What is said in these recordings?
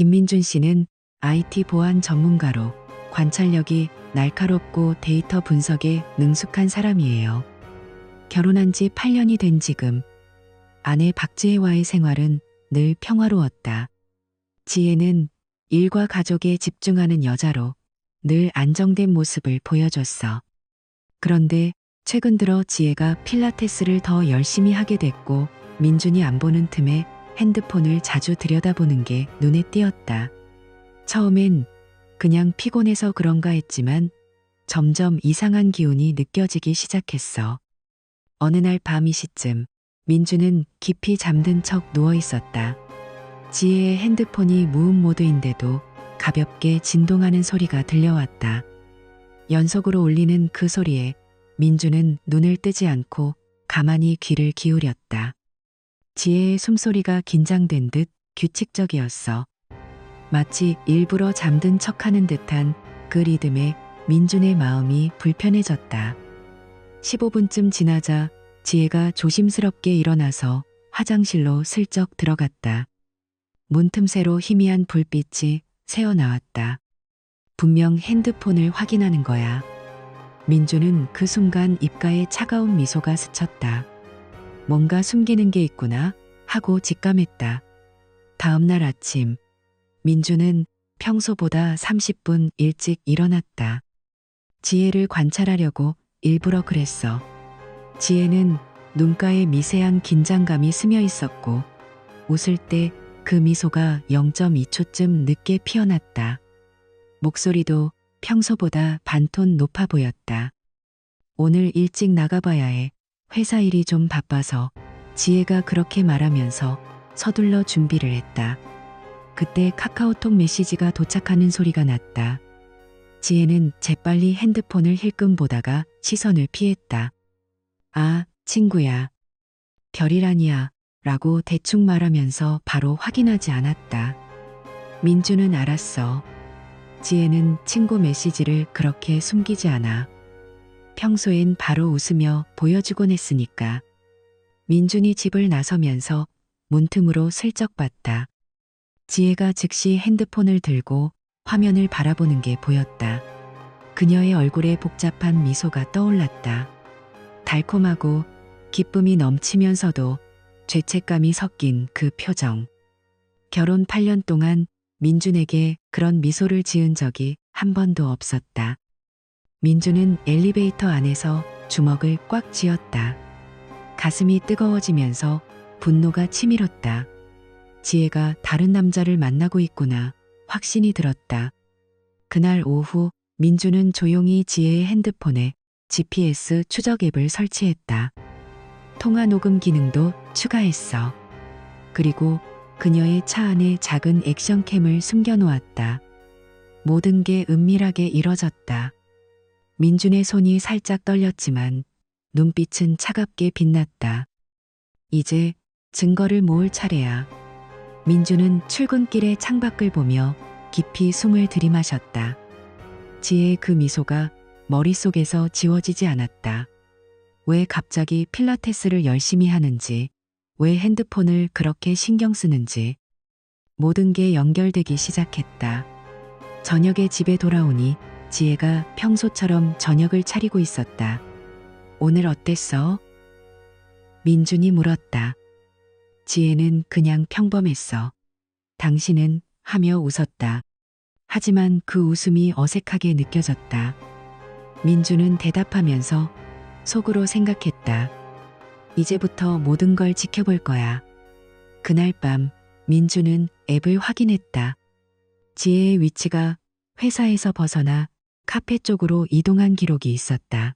김민준 씨는 IT 보안 전문가로 관찰력이 날카롭고 데이터 분석에 능숙한 사람이에요. 결혼한 지 8년이 된 지금 아내 박지혜와의 생활은 늘 평화로웠다. 지혜는 일과 가족에 집중하는 여자로 늘 안정된 모습을 보여줬어. 그런데 최근 들어 지혜가 필라테스를 더 열심히 하게 됐고 민준이 안 보는 틈에 핸드폰을 자주 들여다보는 게 눈에 띄었다. 처음엔 그냥 피곤해서 그런가 했지만 점점 이상한 기운이 느껴지기 시작했어. 어느 날 밤 2시쯤 민주는 깊이 잠든 척 누워 있었다. 지혜의 핸드폰이 무음 모드인데도 가볍게 진동하는 소리가 들려왔다. 연속으로 울리는 그 소리에 민주는 눈을 뜨지 않고 가만히 귀를 기울였다. 지혜의 숨소리가 긴장된 듯 규칙적이었어. 마치 일부러 잠든 척하는 듯한 그 리듬에 민준의 마음이 불편해졌다. 15분쯤 지나자 지혜가 조심스럽게 일어나서 화장실로 슬쩍 들어갔다. 문틈새로 희미한 불빛이 새어나왔다. 분명 핸드폰을 확인하는 거야. 민주는 그 순간 입가에 차가운 미소가 스쳤다. 뭔가 숨기는 게 있구나 하고 직감했다. 다음 날 아침 민주는 평소보다 30분 일찍 일어났다. 지혜를 관찰하려고 일부러 그랬어. 지혜는 눈가에 미세한 긴장감이 스며 있었고 웃을 때 그 미소가 0.2초쯤 늦게 피어났다. 목소리도 평소보다 반톤 높아 보였다. 오늘 일찍 나가봐야 해. 회사 일이 좀 바빠서. 지혜가 그렇게 말하면서 서둘러 준비를 했다. 그때 카카오톡 메시지가 도착하는 소리가 났다. 지혜는 재빨리 핸드폰을 힐끔 보다가 시선을 피했다. 아, 친구야. 별일아니야. 라고 대충 말하면서 바로 확인하지 않았다. 민주는 알았어. 지혜는 친구 메시지를 그렇게 숨기지 않아. 평소엔 바로 웃으며 보여주곤 했으니까. 민준이 집을 나서면서 문틈으로 슬쩍 봤다. 지혜가 즉시 핸드폰을 들고 화면을 바라보는 게 보였다. 그녀의 얼굴에 복잡한 미소가 떠올랐다. 달콤하고 기쁨이 넘치면서도 죄책감이 섞인 그 표정. 결혼 8년 동안 민준에게 그런 미소를 지은 적이 한 번도 없었다. 민준은 엘리베이터 안에서 주먹을 꽉 쥐었다. 가슴이 뜨거워지면서 분노가 치밀었다. 지혜가 다른 남자를 만나고 있구나 확신이 들었다. 그날 오후 민준은 조용히 지혜의 핸드폰에 GPS 추적 앱을 설치했다. 통화 녹음 기능도 추가했어. 그리고 그녀의 차 안에 작은 액션캠을 숨겨놓았다. 모든 게 은밀하게 이뤄졌다. 민준의 손이 살짝 떨렸지만 눈빛은 차갑게 빛났다. 이제 증거를 모을 차례야. 민준은 출근길의 창밖을 보며 깊이 숨을 들이마셨다. 지혜의 그 미소가 머릿속에서 지워지지 않았다. 왜 갑자기 필라테스를 열심히 하는지, 왜 핸드폰을 그렇게 신경 쓰는지 모든 게 연결되기 시작했다. 저녁에 집에 돌아오니 지혜가 평소처럼 저녁을 차리고 있었다. 오늘 어땠어? 민준이 물었다. 지혜는 그냥 평범했어. 당신은 하며 웃었다. 하지만 그 웃음이 어색하게 느껴졌다. 민준은 대답하면서 속으로 생각했다. 이제부터 모든 걸 지켜볼 거야. 그날 밤 민준은 앱을 확인했다. 지혜의 위치가 회사에서 벗어나 카페 쪽으로 이동한 기록이 있었다.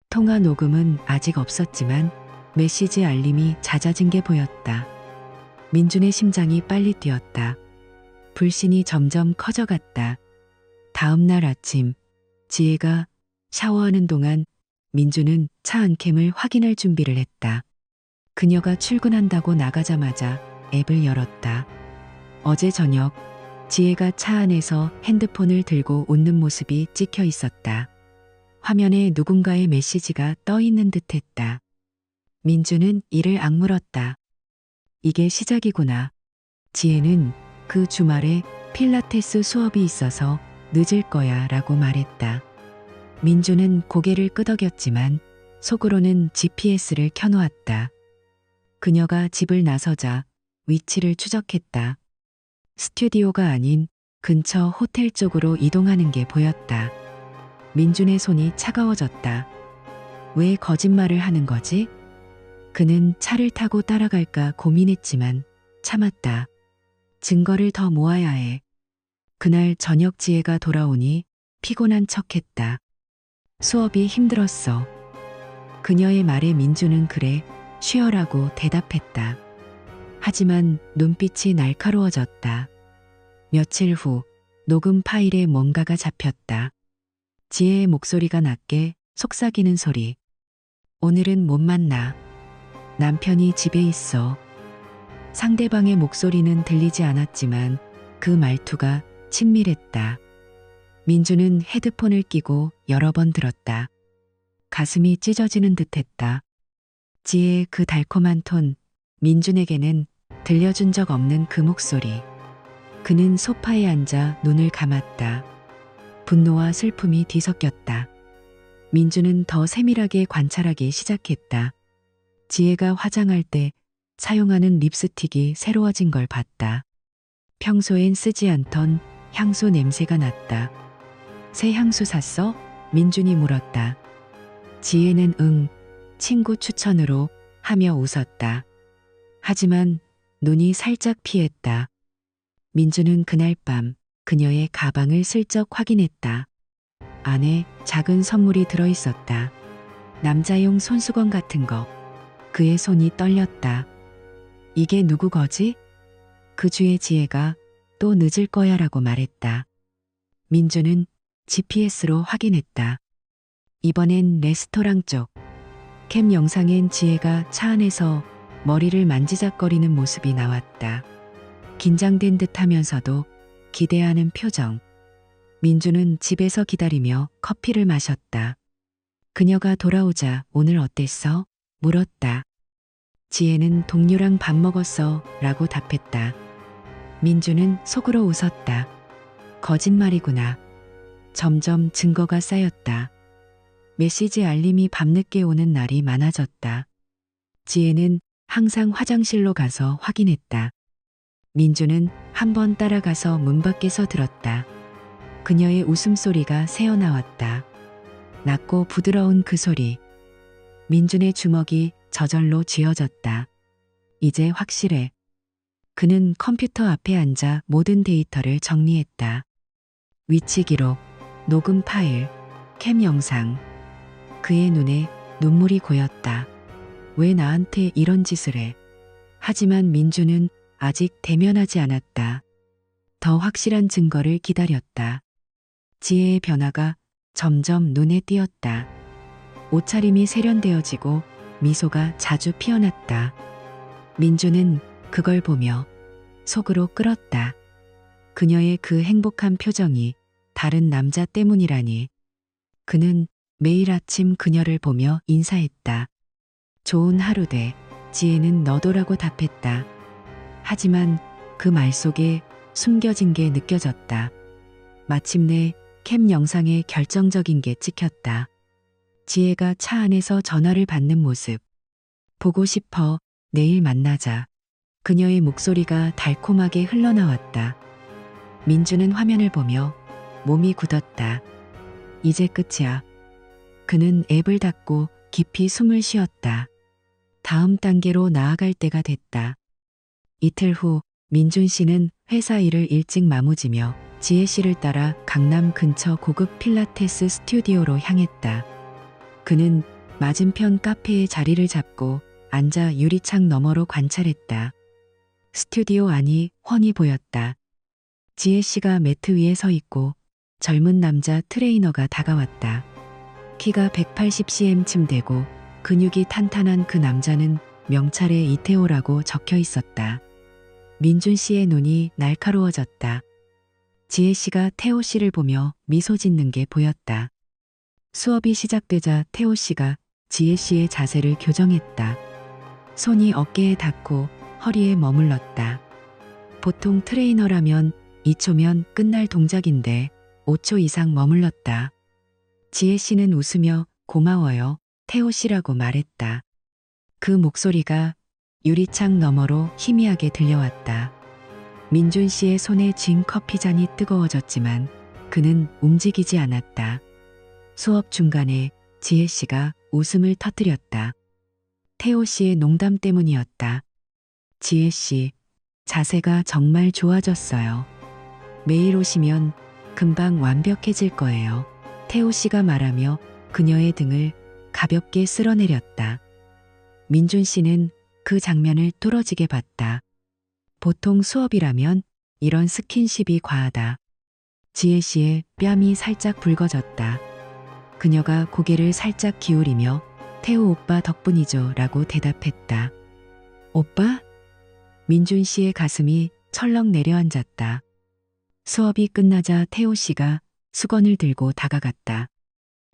통화 녹음은 아직 없었지만 메시지 알림이 잦아진 게 보였다. 민준의 심장이 빨리 뛰었다. 불신이 점점 커져갔다. 다음 날 아침 지혜가 샤워하는 동안 민준은 차 안캠을 확인할 준비를 했다. 그녀가 출근한다고 나가자마자 앱을 열었다. 어제 저녁 지혜가 차 안에서 핸드폰을 들고 웃는 모습이 찍혀 있었다. 화면에 누군가의 메시지가 떠 있는 듯했다. 민준은 이를 악물었다. 이게 시작이구나. 지혜는 그 주말에 필라테스 수업이 있어서 늦을 거야 라고 말했다. 민주는 고개를 끄덕였지만 속으로는 GPS를 켜놓았다. 그녀가 집을 나서자 위치를 추적했다. 스튜디오가 아닌 근처 호텔 쪽으로 이동하는 게 보였다. 민준의 손이 차가워졌다. 왜 거짓말을 하는 거지? 그는 차를 타고 따라갈까 고민했지만 참았다. 증거를 더 모아야 해. 그날 저녁 지혜가 돌아오니 피곤한 척했다. 수업이 힘들었어. 그녀의 말에 민주는 그래, 쉬어라고 대답했다. 하지만 눈빛이 날카로워졌다. 며칠 후 녹음 파일에 뭔가가 잡혔다. 지혜의 목소리가 낮게 속삭이는 소리. 오늘은 못 만나. 남편이 집에 있어. 상대방의 목소리는 들리지 않았지만 그 말투가 친밀했다. 민주는 헤드폰을 끼고 여러 번 들었다. 가슴이 찢어지는 듯했다. 지혜의 그 달콤한 톤, 민준에게는 들려준 적 없는 그 목소리. 그는 소파에 앉아 눈을 감았다. 분노와 슬픔이 뒤섞였다. 민주는 더 세밀하게 관찰하기 시작했다. 지혜가 화장할 때 사용하는 립스틱이 새로워진 걸 봤다. 평소엔 쓰지 않던 향수 냄새가 났다. 새 향수 샀어? 민준이 물었다. 지혜는 응, 친구 추천으로 하며 웃었다. 하지만 눈이 살짝 피했다. 민주는 그날 밤 그녀의 가방을 슬쩍 확인했다. 안에 작은 선물이 들어있었다. 남자용 손수건 같은 거. 그의 손이 떨렸다. 이게 누구 거지? 그 주에 지혜가 또 늦을 거야 라고 말했다. 민주는 GPS로 확인했다. 이번엔 레스토랑 쪽. 캠 영상엔 지혜가 차 안에서 머리를 만지작거리는 모습이 나왔다. 긴장된 듯 하면서도 기대하는 표정. 민주는 집에서 기다리며 커피를 마셨다. 그녀가 돌아오자 오늘 어땠어? 물었다. 지혜는 동료랑 밥 먹었어 라고 답했다. 민주는 속으로 웃었다. 거짓말이구나. 점점 증거가 쌓였다. 메시지 알림이 밤늦게 오는 날이 많아졌다. 지혜는 항상 화장실로 가서 확인했다. 민주는 한 번 따라가서 문 밖에서 들었다. 그녀의 웃음소리가 새어나왔다. 낮고 부드러운 그 소리. 민준의 주먹이 저절로 쥐어졌다. 이제 확실해. 그는 컴퓨터 앞에 앉아 모든 데이터를 정리했다. 위치 기록, 녹음 파일, 캠 영상. 그의 눈에 눈물이 고였다. 왜 나한테 이런 짓을 해? 하지만 민주는 아직 대면하지 않았다. 더 확실한 증거를 기다렸다. 지혜의 변화가 점점 눈에 띄었다. 옷차림이 세련되어지고 미소가 자주 피어났다. 민주는 그걸 보며 속으로 끓었다. 그녀의 그 행복한 표정이 다른 남자 때문이라니. 그는 매일 아침 그녀를 보며 인사했다. 좋은 하루 돼. 지혜는 너도라고 답했다. 하지만 그 말 속에 숨겨진 게 느껴졌다. 마침내 캠 영상에 결정적인 게 찍혔다. 지혜가 차 안에서 전화를 받는 모습. 보고 싶어. 내일 만나자. 그녀의 목소리가 달콤하게 흘러나왔다. 민주는 화면을 보며 몸이 굳었다. 이제 끝이야. 그는 앱을 닫고 깊이 숨을 쉬었다. 다음 단계로 나아갈 때가 됐다. 이틀 후 민준 씨는 회사 일을 일찍 마무지며 지혜 씨를 따라 강남 근처 고급 필라테스 스튜디오로 향했다. 그는 맞은편 카페에 자리를 잡고 앉아 유리창 너머로 관찰했다. 스튜디오 안이 훤히 보였다. 지혜 씨가 매트 위에 서 있고 젊은 남자 트레이너가 다가왔다. 키가 180cm쯤 되고 근육이 탄탄한 그 남자는 명찰에 이태호라고 적혀 있었다. 민준 씨의 눈이 날카로워졌다. 지혜 씨가 태호 씨를 보며 미소 짓는 게 보였다. 수업이 시작되자 태호 씨가 지혜 씨의 자세를 교정했다. 손이 어깨에 닿고 허리에 머물렀다. 보통 트레이너라면 2초면 끝날 동작인데 5초 이상 머물렀다. 지혜 씨는 웃으며 고마워요, 태호 씨라고 말했다. 그 목소리가 유리창 너머로 희미하게 들려왔다. 민준 씨의 손에 쥔 커피잔이 뜨거워졌지만 그는 움직이지 않았다. 수업 중간에 지혜 씨가 웃음을 터뜨렸다. 태호 씨의 농담 때문이었다. 지혜 씨, 자세가 정말 좋아졌어요. 매일 오시면 금방 완벽해질 거예요. 태호 씨가 말하며 그녀의 등을 가볍게 쓸어내렸다. 민준 씨는 그 장면을 뚫어지게 봤다. 보통 수업이라면 이런 스킨십이 과하다. 지혜 씨의 뺨이 살짝 붉어졌다. 그녀가 고개를 살짝 기울이며 태호 오빠 덕분이죠 라고 대답했다. 오빠? 민준 씨의 가슴이 철렁 내려앉았다. 수업이 끝나자 태호 씨가 수건을 들고 다가갔다.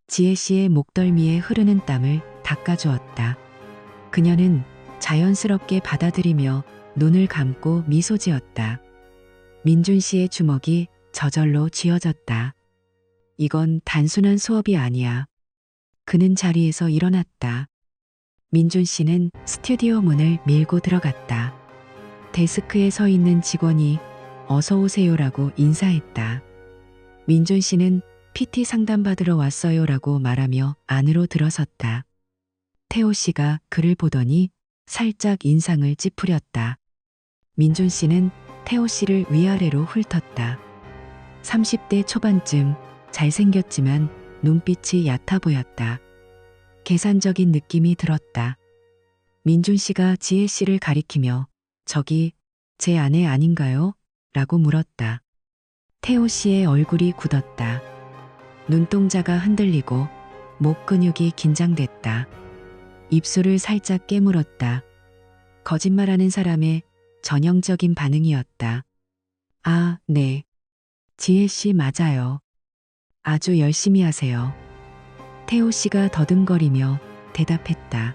지혜 씨의 목덜미에 흐르는 땀을 닦아주었다. 그녀는 자연스럽게 받아들이며 눈을 감고 미소 지었다. 민준 씨의 주먹이 저절로 쥐어졌다. 이건 단순한 수업이 아니야. 그는 자리에서 일어났다. 민준 씨는 스튜디오 문을 밀고 들어갔다. 데스크에 서 있는 직원이 어서 오세요라고 인사했다. 민준 씨는 PT 상담받으러 왔어요라고 말하며 안으로 들어섰다. 태호 씨가 그를 보더니 살짝 인상을 찌푸렸다. 민준 씨는 태호 씨를 위아래로 훑었다. 30대 초반쯤 잘생겼지만 눈빛이 얕아 보였다. 계산적인 느낌이 들었다. 민준 씨가 지혜 씨를 가리키며 저기 제 아내 아닌가요? 라고 물었다. 태호 씨의 얼굴이 굳었다. 눈동자가 흔들리고 목 근육이 긴장됐다. 입술을 살짝 깨물었다. 거짓말하는 사람의 전형적인 반응이었다. 아, 네. 지혜 씨 맞아요. 아주 열심히 하세요. 태호 씨가 더듬거리며 대답했다.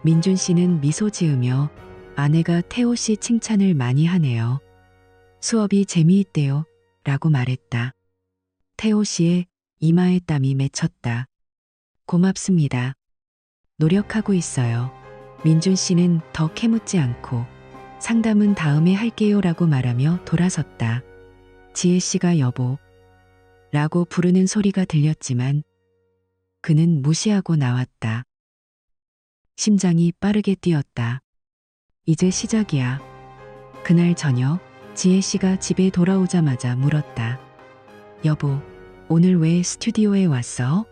민준 씨는 미소 지으며 아내가 태호 씨 칭찬을 많이 하네요. 수업이 재미있대요. 라고 말했다. 태호 씨의 이마에 땀이 맺혔다. 고맙습니다. 노력하고 있어요. 민준 씨는 더 캐묻지 않고 상담은 다음에 할게요 라고 말하며 돌아섰다. 지혜 씨가 여보 라고 부르는 소리가 들렸지만 그는 무시하고 나왔다. 심장이 빠르게 뛰었다. 이제 시작이야. 그날 저녁 지혜 씨가 집에 돌아오자마자 물었다. 여보, 오늘 왜 스튜디오에 왔어?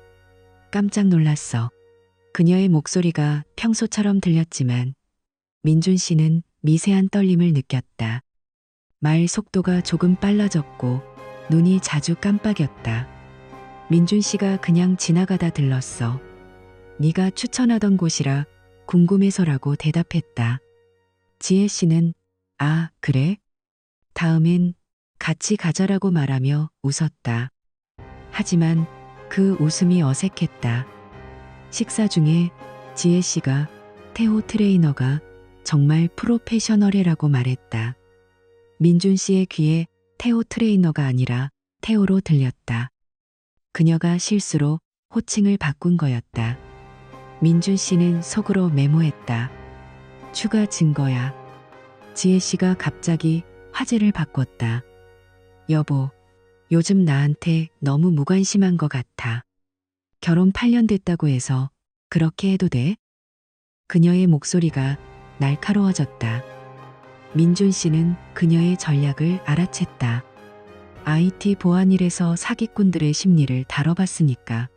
깜짝 놀랐어. 그녀의 목소리가 평소처럼 들렸지만 민준 씨는 미세한 떨림을 느꼈다. 말 속도가 조금 빨라졌고 눈이 자주 깜빡였다. 민준 씨가 그냥 지나가다 들렀어. 네가 추천하던 곳이라 궁금해서라고 대답했다. 지혜 씨는 아, 그래? 다음엔 같이 가자라고 말하며 웃었다. 하지만 그 웃음이 어색했다. 식사 중에 지혜 씨가 태호 트레이너가 정말 프로페셔널해라고 말했다. 민준 씨의 귀에 태호 트레이너가 아니라 태호로 들렸다. 그녀가 실수로 호칭을 바꾼 거였다. 민준 씨는 속으로 메모했다. 추가 증거야. 지혜 씨가 갑자기 화제를 바꿨다. 여보, 요즘 나한테 너무 무관심한 것 같아. 결혼 8년 됐다고 해서 그렇게 해도 돼? 그녀의 목소리가 날카로워졌다. 민준 씨는 그녀의 전략을 알아챘다. IT 보안일에서 사기꾼들의 심리를 다뤄봤으니까.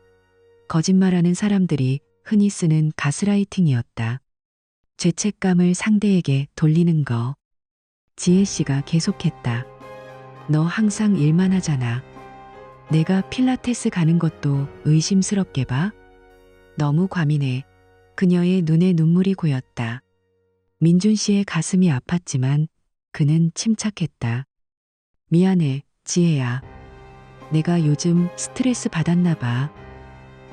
거짓말하는 사람들이 흔히 쓰는 가스라이팅이었다. 죄책감을 상대에게 돌리는 거. 지혜 씨가 계속했다. 너 항상 일만 하잖아. 내가 필라테스 가는 것도 의심스럽게 봐? 너무 과민해. 그녀의 눈에 눈물이 고였다. 민준 씨의 가슴이 아팠지만 그는 침착했다. 미안해, 지혜야. 내가 요즘 스트레스 받았나 봐.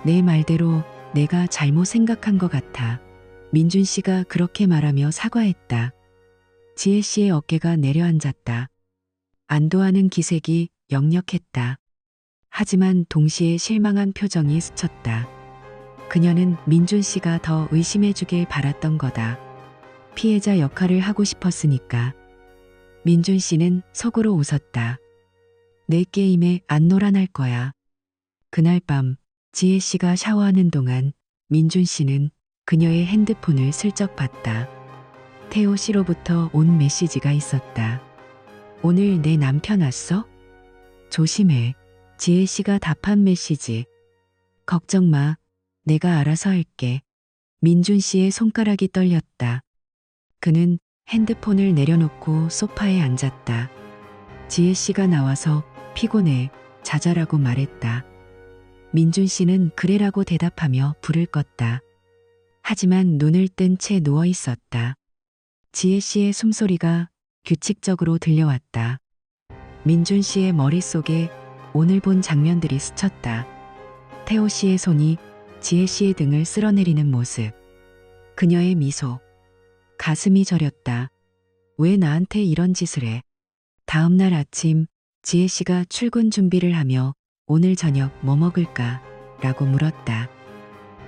내 말대로 내가 잘못 생각한 것 같아. 민준 씨가 그렇게 말하며 사과했다. 지혜 씨의 어깨가 내려앉았다. 안도하는 기색이 역력했다. 하지만 동시에 실망한 표정이 스쳤다. 그녀는 민준 씨가 더 의심해주길 바랐던 거다. 피해자 역할을 하고 싶었으니까. 민준 씨는 속으로 웃었다. 내 게임에 안 놀아날 거야. 그날 밤 지혜 씨가 샤워하는 동안 민준 씨는 그녀의 핸드폰을 슬쩍 봤다. 태호 씨로부터 온 메시지가 있었다. 오늘 내 남편 왔어? 조심해. 지혜 씨가 답한 메시지. 걱정 마. 내가 알아서 할게. 민준 씨의 손가락이 떨렸다. 그는 핸드폰을 내려놓고 소파에 앉았다. 지혜 씨가 나와서 피곤해. 자자라고 말했다. 민준 씨는 그래라고 대답하며 불을 껐다. 하지만 눈을 뜬 채 누워 있었다. 지혜 씨의 숨소리가 규칙적으로 들려왔다. 민준 씨의 머릿속에 오늘 본 장면들이 스쳤다. 태호 씨의 손이 지혜 씨의 등을 쓸어내리는 모습. 그녀의 미소. 가슴이 저렸다. 왜 나한테 이런 짓을 해? 다음 날 아침 지혜 씨가 출근 준비를 하며 오늘 저녁 뭐 먹을까? 라고 물었다.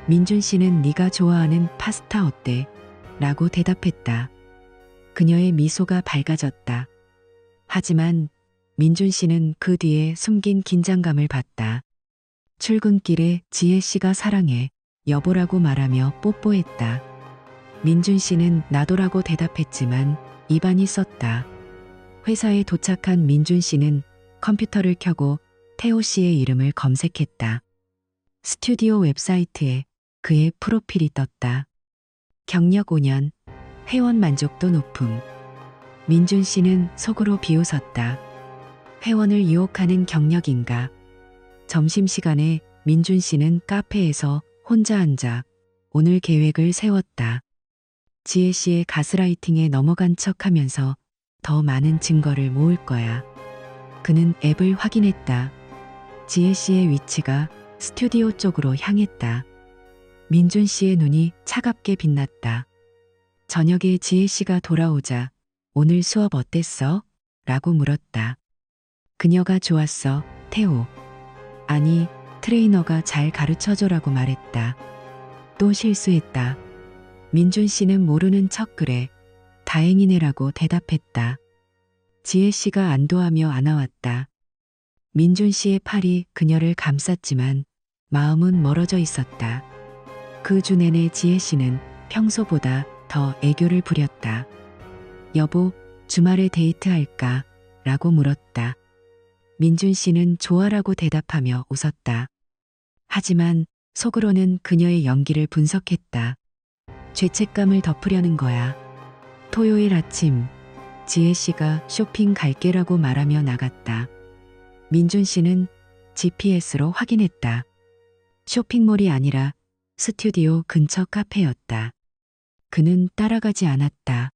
민준 씨는 네가 좋아하는 파스타 어때? 라고 대답했다. 그녀의 미소가 밝아졌다. 하지만 민준 씨는 그 뒤에 숨긴 긴장감을 봤다. 출근길에 지혜 씨가 사랑해, 여보라고 말하며 뽀뽀했다. 민준 씨는 나도라고 대답했지만 입안이 썼다. 회사에 도착한 민준 씨는 컴퓨터를 켜고 태호 씨의 이름을 검색했다. 스튜디오 웹사이트에 그의 프로필이 떴다. 경력 5년, 회원 만족도 높음. 민준 씨는 속으로 비웃었다. 회원을 유혹하는 경력인가. 점심시간에 민준 씨는 카페에서 혼자 앉아 오늘 계획을 세웠다. 지혜 씨의 가스라이팅에 넘어간 척하면서 더 많은 증거를 모을 거야. 그는 앱을 확인했다. 지혜 씨의 위치가 스튜디오 쪽으로 향했다. 민준 씨의 눈이 차갑게 빛났다. 저녁에 지혜 씨가 돌아오자 오늘 수업 어땠어? 라고 물었다. 그녀가 좋았어, 태호. 아니, 트레이너가 잘 가르쳐줘라고 말했다. 또 실수했다. 민준 씨는 모르는 척 그래. 다행이네라고 대답했다. 지혜 씨가 안도하며 안아왔다. 민준 씨의 팔이 그녀를 감쌌지만 마음은 멀어져 있었다. 그 주 내내 지혜 씨는 평소보다 더 애교를 부렸다. 여보, 주말에 데이트할까? 라고 물었다. 민준 씨는 좋아라고 대답하며 웃었다. 하지만 속으로는 그녀의 연기를 분석했다. 죄책감을 덮으려는 거야. 토요일 아침, 지혜 씨가 쇼핑 갈게라고 말하며 나갔다. 민준 씨는 GPS로 확인했다. 쇼핑몰이 아니라 스튜디오 근처 카페였다. 그는 따라가지 않았다.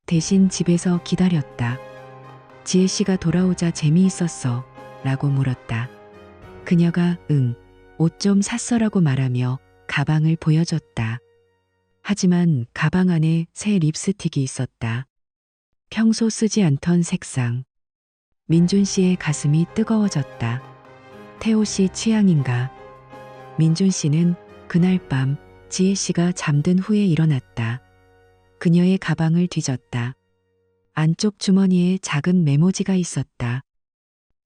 대신 집에서 기다렸다. 지혜 씨가 돌아오자 재미있었어 라고 물었다. 그녀가 응, 옷 좀 샀어라고 말하며 가방을 보여줬다. 하지만 가방 안에 새 립스틱이 있었다. 평소 쓰지 않던 색상. 민준 씨의 가슴이 뜨거워졌다. 태호 씨 취향인가? 민준 씨는 그날 밤 지혜 씨가 잠든 후에 일어났다. 그녀의 가방을 뒤졌다. 안쪽 주머니에 작은 메모지가 있었다.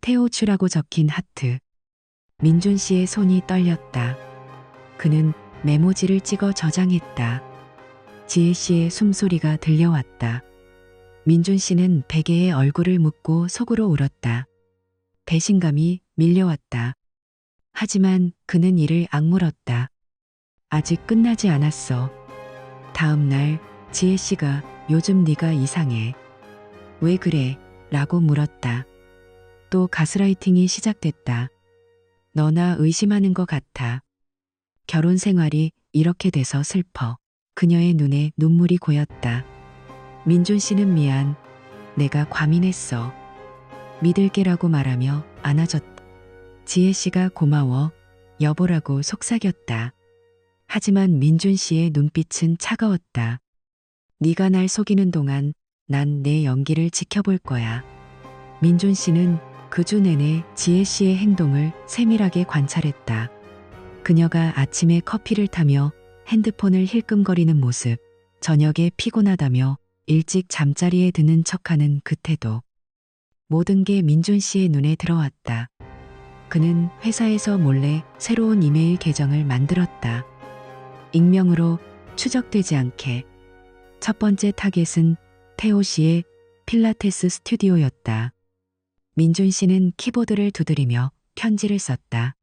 태호추라고 적힌 하트. 민준 씨의 손이 떨렸다. 그는 메모지를 찍어 저장했다. 지혜 씨의 숨소리가 들려왔다. 민준 씨는 베개에 얼굴을 묻고 속으로 울었다. 배신감이 밀려왔다. 하지만 그는 이를 악물었다. 아직 끝나지 않았어. 다음 날 지혜 씨가 요즘 네가 이상해. 왜 그래? 라고 물었다. 또 가스라이팅이 시작됐다. 너나 의심하는 것 같아. 결혼 생활이 이렇게 돼서 슬퍼. 그녀의 눈에 눈물이 고였다. 민준 씨는 미안. 내가 과민했어. 믿을게라고 말하며 안아줬다. 지혜 씨가 고마워. 여보라고 속삭였다. 하지만 민준 씨의 눈빛은 차가웠다. 네가 날 속이는 동안 난 내 연기를 지켜볼 거야. 민준 씨는 그 주 내내 지혜 씨의 행동을 세밀하게 관찰했다. 그녀가 아침에 커피를 타며 핸드폰을 힐끔거리는 모습, 저녁에 피곤하다며 일찍 잠자리에 드는 척하는 그 태도. 모든 게 민준 씨의 눈에 들어왔다. 그는 회사에서 몰래 새로운 이메일 계정을 만들었다. 익명으로 추적되지 않게. 첫 번째 타겟은 태호 씨의 필라테스 스튜디오였다. 민준 씨는 키보드를 두드리며 편지를 썼다.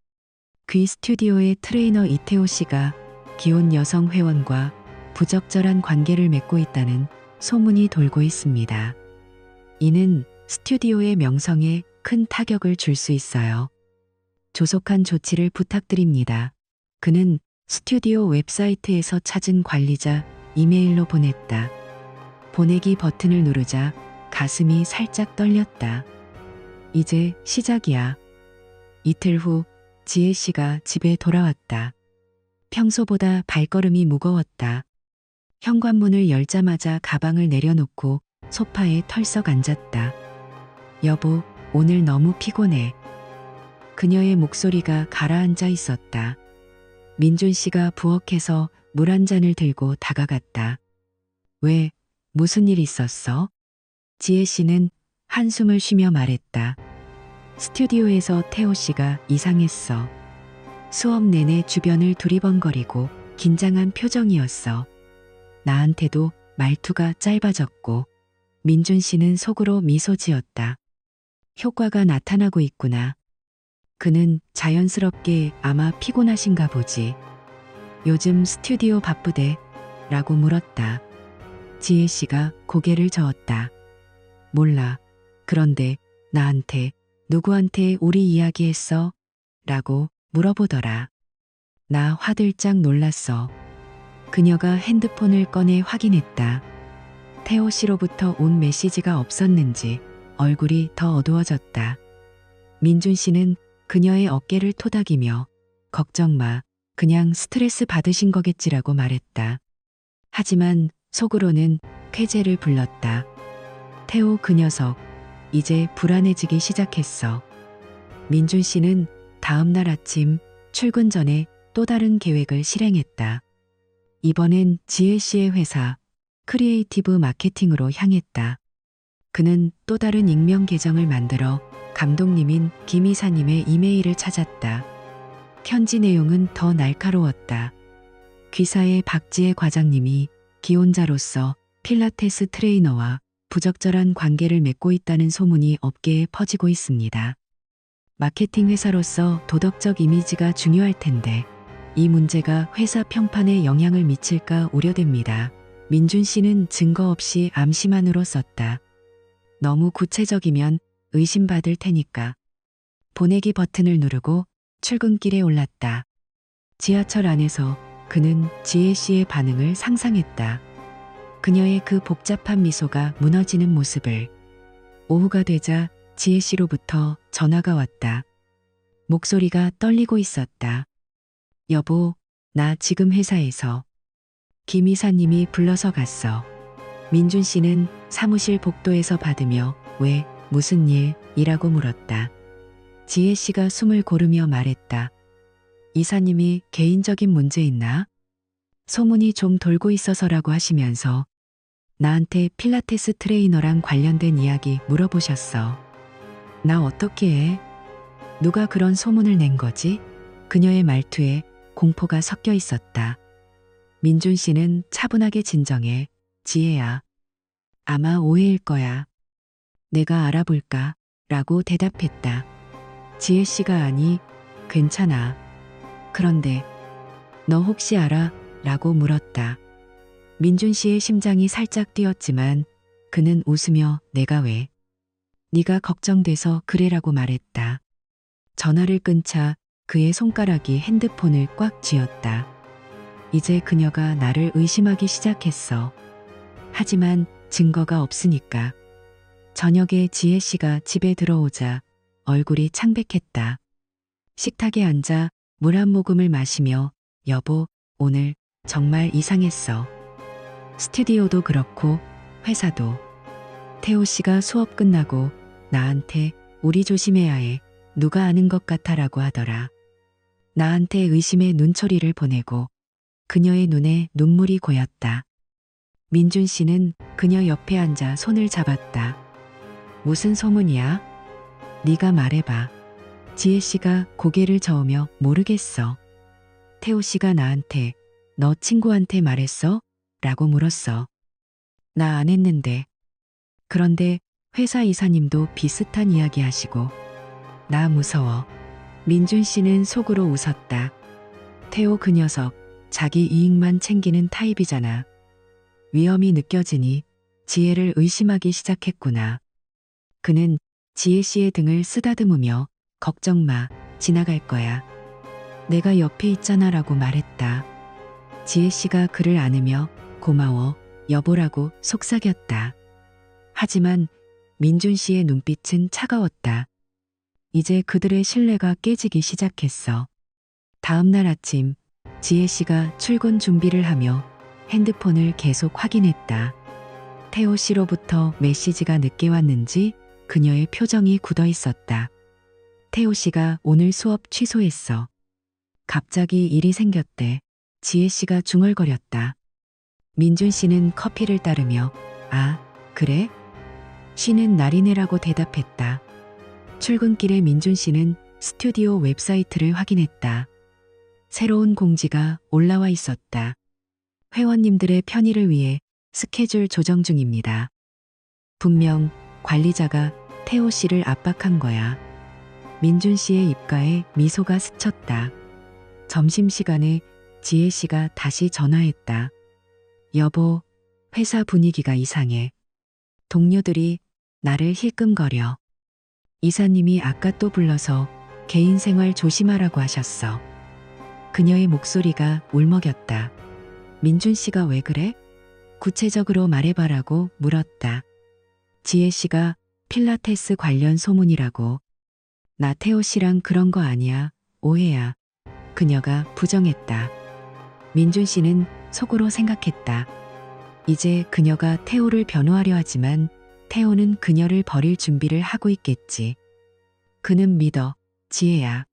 귀 스튜디오의 트레이너 이태호 씨가 기혼 여성 회원과 부적절한 관계를 맺고 있다는 소문이 돌고 있습니다. 이는 스튜디오의 명성에 큰 타격을 줄 수 있어요. 조속한 조치를 부탁드립니다. 그는 스튜디오 웹사이트에서 찾은 관리자 이메일로 보냈다. 보내기 버튼을 누르자 가슴이 살짝 떨렸다. 이제 시작이야. 이틀 후 지혜 씨가 집에 돌아왔다. 평소보다 발걸음이 무거웠다. 현관문을 열자마자 가방을 내려놓고 소파에 털썩 앉았다. 여보, 오늘 너무 피곤해. 그녀의 목소리가 가라앉아 있었다. 민준 씨가 부엌에서 물 한 잔을 들고 다가갔다. 왜, 무슨 일 있었어? 지혜 씨는 한숨을 쉬며 말했다. 스튜디오에서 태호 씨가 이상했어. 수업 내내 주변을 두리번거리고 긴장한 표정이었어. 나한테도 말투가 짧아졌고 민준 씨는 속으로 미소 지었다. 효과가 나타나고 있구나. 그는 자연스럽게 아마 피곤하신가 보지. 요즘 스튜디오 바쁘대? 라고 물었다. 지혜 씨가 고개를 저었다. 몰라. 그런데 나한테 누구한테 우리 이야기했어? 라고 물어보더라. 나 화들짝 놀랐어. 그녀가 핸드폰을 꺼내 확인했다. 태호 씨로부터 온 메시지가 없었는지 얼굴이 더 어두워졌다. 민준 씨는 그녀의 어깨를 토닥이며 걱정 마, 그냥 스트레스 받으신 거겠지라고 말했다. 하지만 속으로는 쾌재를 불렀다. 태호 그 녀석, 이제 불안해지기 시작했어. 민준 씨는 다음 날 아침 출근 전에 또 다른 계획을 실행했다. 이번엔 지혜 씨의 회사 크리에이티브 마케팅으로 향했다. 그는 또 다른 익명 계정을 만들어 감독님인 김 이사님의 이메일을 찾았다. 편지 내용은 더 날카로웠다. 귀사의 박지혜 과장님이 기혼자로서 필라테스 트레이너와 부적절한 관계를 맺고 있다는 소문이 업계에 퍼지고 있습니다. 마케팅 회사로서 도덕적 이미지가 중요할 텐데 이 문제가 회사 평판에 영향을 미칠까 우려됩니다. 민준 씨는 증거 없이 암시만으로 썼다. 너무 구체적이면 의심받을 테니까. 보내기 버튼을 누르고 출근길에 올랐다. 지하철 안에서 그는 지혜 씨의 반응을 상상했다. 그녀의 그 복잡한 미소가 무너지는 모습을. 오후가 되자 지혜 씨로부터 전화가 왔다. 목소리가 떨리고 있었다. 여보, 나 지금 회사에서. 김 이사님이 불러서 갔어. 민준 씨는 사무실 복도에서 받으며 왜, 무슨 일? 이라고 물었다. 지혜 씨가 숨을 고르며 말했다. 이사님이 개인적인 문제 있나? 소문이 좀 돌고 있어서라고 하시면서 나한테 필라테스 트레이너랑 관련된 이야기 물어보셨어. 나 어떻게 해? 누가 그런 소문을 낸 거지? 그녀의 말투에 공포가 섞여 있었다. 민준 씨는 차분하게 진정해. 지혜야. 아마 오해일 거야. 내가 알아볼까? 라고 대답했다. 지혜 씨가 아니, 괜찮아. 그런데 너 혹시 알아? 라고 물었다. 민준 씨의 심장이 살짝 뛰었지만 그는 웃으며 내가 왜? 네가 걱정돼서 그래라고 말했다. 전화를 끊자 그의 손가락이 핸드폰을 꽉 쥐었다. 이제 그녀가 나를 의심하기 시작했어. 하지만 증거가 없으니까. 저녁에 지혜 씨가 집에 들어오자 얼굴이 창백했다. 식탁에 앉아 물 한 모금을 마시며 여보, 오늘 정말 이상했어. 스튜디오도 그렇고 회사도. 태호 씨가 수업 끝나고 나한테 우리 조심해야 해. 누가 아는 것 같아라고 하더라. 나한테 의심의 눈초리를 보내고 그녀의 눈에 눈물이 고였다. 민준 씨는 그녀 옆에 앉아 손을 잡았다. 무슨 소문이야? 네가 말해봐. 지혜 씨가 고개를 저으며 모르겠어. 태호 씨가 나한테 너 친구한테 말했어? 라고 물었어. 나 안 했는데. 그런데 회사 이사님도 비슷한 이야기 하시고. 나 무서워. 민준 씨는 속으로 웃었다. 태호 그 녀석 자기 이익만 챙기는 타입이잖아. 위험이 느껴지니 지혜를 의심하기 시작했구나. 그는 지혜 씨의 등을 쓰다듬으며 걱정 마, 지나갈 거야. 내가 옆에 있잖아 라고 말했다. 지혜 씨가 그를 안으며 고마워, 여보라고 속삭였다. 하지만 민준 씨의 눈빛은 차가웠다. 이제 그들의 신뢰가 깨지기 시작했어. 다음 날 아침 지혜 씨가 출근 준비를 하며 핸드폰을 계속 확인했다. 태호 씨로부터 메시지가 늦게 왔는지 그녀의 표정이 굳어 있었다. 태호 씨가 오늘 수업 취소했어. 갑자기 일이 생겼대. 지혜 씨가 중얼거렸다. 민준 씨는 커피를 따르며 아, 그래? 쉬는 날이네라고 대답했다. 출근길에 민준 씨는 스튜디오 웹사이트를 확인했다. 새로운 공지가 올라와 있었다. 회원님들의 편의를 위해 스케줄 조정 중입니다. 분명 관리자가 태호 씨를 압박한 거야. 민준 씨의 입가에 미소가 스쳤다. 점심시간에 지혜 씨가 다시 전화했다. 여보, 회사 분위기가 이상해. 동료들이 나를 힐끔거려. 이사님이 아까 또 불러서 개인 생활 조심하라고 하셨어. 그녀의 목소리가 울먹였다. 민준 씨가 왜 그래? 구체적으로 말해봐라고 물었다. 지혜 씨가 필라테스 관련 소문이라고. 나 태호 씨랑 그런 거 아니야. 오해야. 그녀가 부정했다. 민준 씨는 속으로 생각했다. 이제 그녀가 태호를 변호하려 하지만 태호는 그녀를 버릴 준비를 하고 있겠지. 그는 믿어, 지혜야.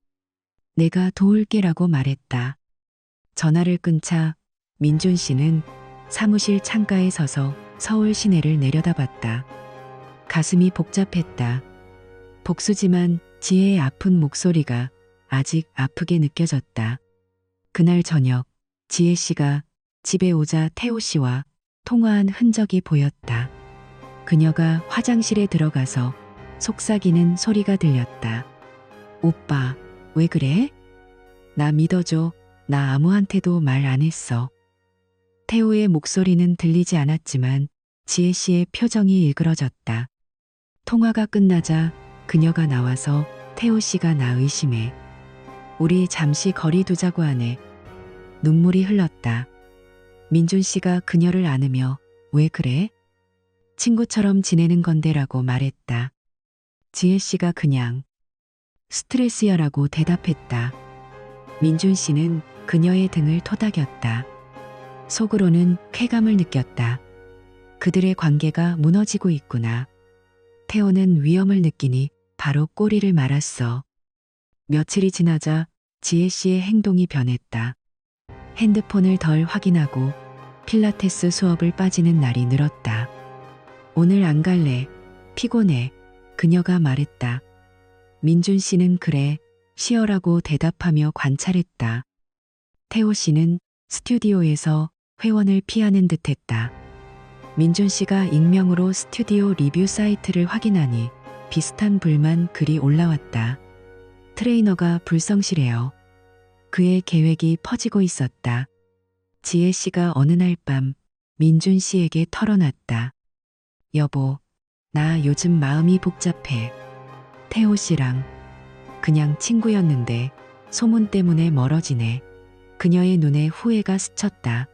내가 도울게라고 말했다. 전화를 끊자 민준 씨는 사무실 창가에 서서 서울 시내를 내려다봤다. 가슴이 복잡했다. 복수지만 지혜의 아픈 목소리가 아직 아프게 느껴졌다. 그날 저녁 지혜 씨가 집에 오자 태호 씨와 통화한 흔적이 보였다. 그녀가 화장실에 들어가서 속삭이는 소리가 들렸다. 오빠, 왜 그래? 나 믿어줘. 나 아무한테도 말 안 했어. 태호의 목소리는 들리지 않았지만 지혜 씨의 표정이 일그러졌다. 통화가 끝나자 그녀가 나와서 태호 씨가 나 의심해. 우리 잠시 거리 두자고 하네. 눈물이 흘렀다. 민준 씨가 그녀를 안으며 왜 그래? 친구처럼 지내는 건데라고 말했다. 지혜 씨가 그냥 스트레스야라고 대답했다. 민준 씨는 그녀의 등을 토닥였다. 속으로는 쾌감을 느꼈다. 그들의 관계가 무너지고 있구나. 태호는 위험을 느끼니 바로 꼬리를 말았어. 며칠이 지나자 지혜 씨의 행동이 변했다. 핸드폰을 덜 확인하고 필라테스 수업을 빠지는 날이 늘었다. 오늘 안 갈래. 피곤해. 그녀가 말했다. 민준 씨는 그래. 쉬어라고 대답하며 관찰했다. 태호 씨는 스튜디오에서 회원을 피하는 듯했다. 민준 씨가 익명으로 스튜디오 리뷰 사이트를 확인하니 비슷한 불만 글이 올라왔다. 트레이너가 불성실해요. 그의 계획이 퍼지고 있었다. 지혜 씨가 어느 날 밤 민준 씨에게 털어놨다. 여보, 나 요즘 마음이 복잡해. 태호 씨랑 그냥 친구였는데 소문 때문에 멀어지네. 그녀의 눈에 후회가 스쳤다.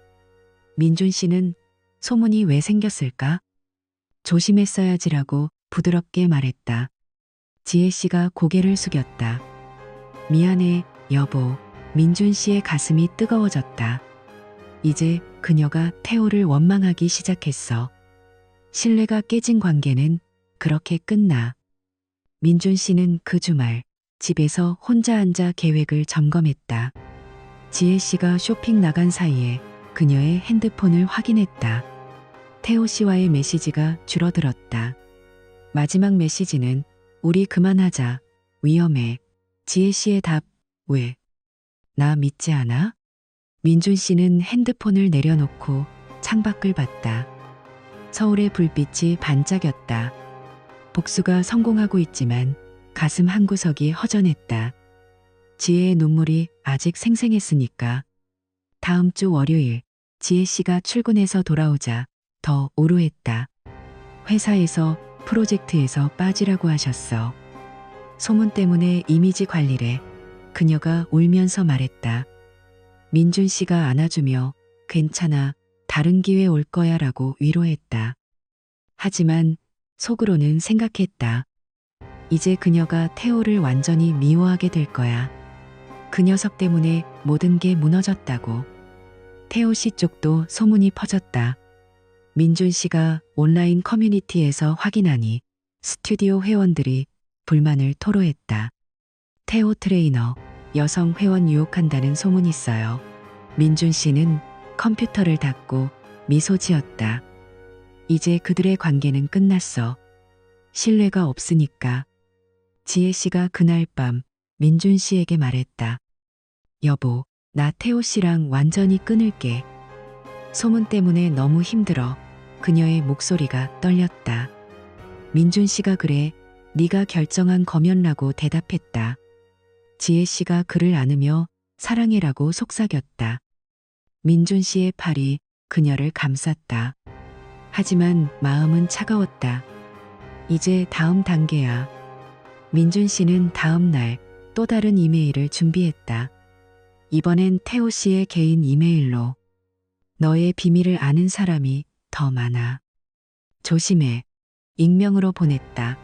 민준 씨는 소문이 왜 생겼을까? 조심했어야지라고 부드럽게 말했다. 지혜 씨가 고개를 숙였다. 미안해, 여보. 민준 씨의 가슴이 뜨거워졌다. 이제 그녀가 태호를 원망하기 시작했어. 신뢰가 깨진 관계는 그렇게 끝나. 민준 씨는 그 주말 집에서 혼자 앉아 계획을 점검했다. 지혜 씨가 쇼핑 나간 사이에 그녀의 핸드폰을 확인했다. 태호 씨와의 메시지가 줄어들었다. 마지막 메시지는 우리 그만하자. 위험해. 지혜 씨의 답. 왜? 나 믿지 않아? 민준 씨는 핸드폰을 내려놓고 창밖을 봤다. 서울의 불빛이 반짝였다. 복수가 성공하고 있지만 가슴 한구석이 허전했다. 지혜의 눈물이 아직 생생했으니까. 다음 주 월요일 지혜 씨가 출근해서 돌아오자 더 오루했다. 회사에서 프로젝트에서 빠지라고 하셨어. 소문 때문에 이미지 관리래. 그녀가 울면서 말했다. 민준 씨가 안아주며 괜찮아. 다른 기회 올 거야 라고 위로했다. 하지만 속으로는 생각했다. 이제 그녀가 태호를 완전히 미워하게 될 거야. 그 녀석 때문에 모든 게 무너졌다고. 태호 씨 쪽도 소문이 퍼졌다. 민준 씨가 온라인 커뮤니티에서 확인하니 스튜디오 회원들이 불만을 토로했다. 태호 트레이너, 여성 회원 유혹한다는 소문이 있어요. 민준 씨는 컴퓨터를 닫고 미소 지었다. 이제 그들의 관계는 끝났어. 신뢰가 없으니까. 지혜 씨가 그날 밤 민준 씨에게 말했다. 여보, 나 태호 씨랑 완전히 끊을게. 소문 때문에 너무 힘들어. 그녀의 목소리가 떨렸다. 민준 씨가 그래. 네가 결정한 거면라고 대답했다. 지혜 씨가 그를 안으며 사랑해라고 속삭였다. 민준 씨의 팔이 그녀를 감쌌다. 하지만 마음은 차가웠다. 이제 다음 단계야. 민준 씨는 다음 날 또 다른 이메일을 준비했다. 이번엔 태호 씨의 개인 이메일로 너의 비밀을 아는 사람이 더 많아. 조심해. 익명으로 보냈다.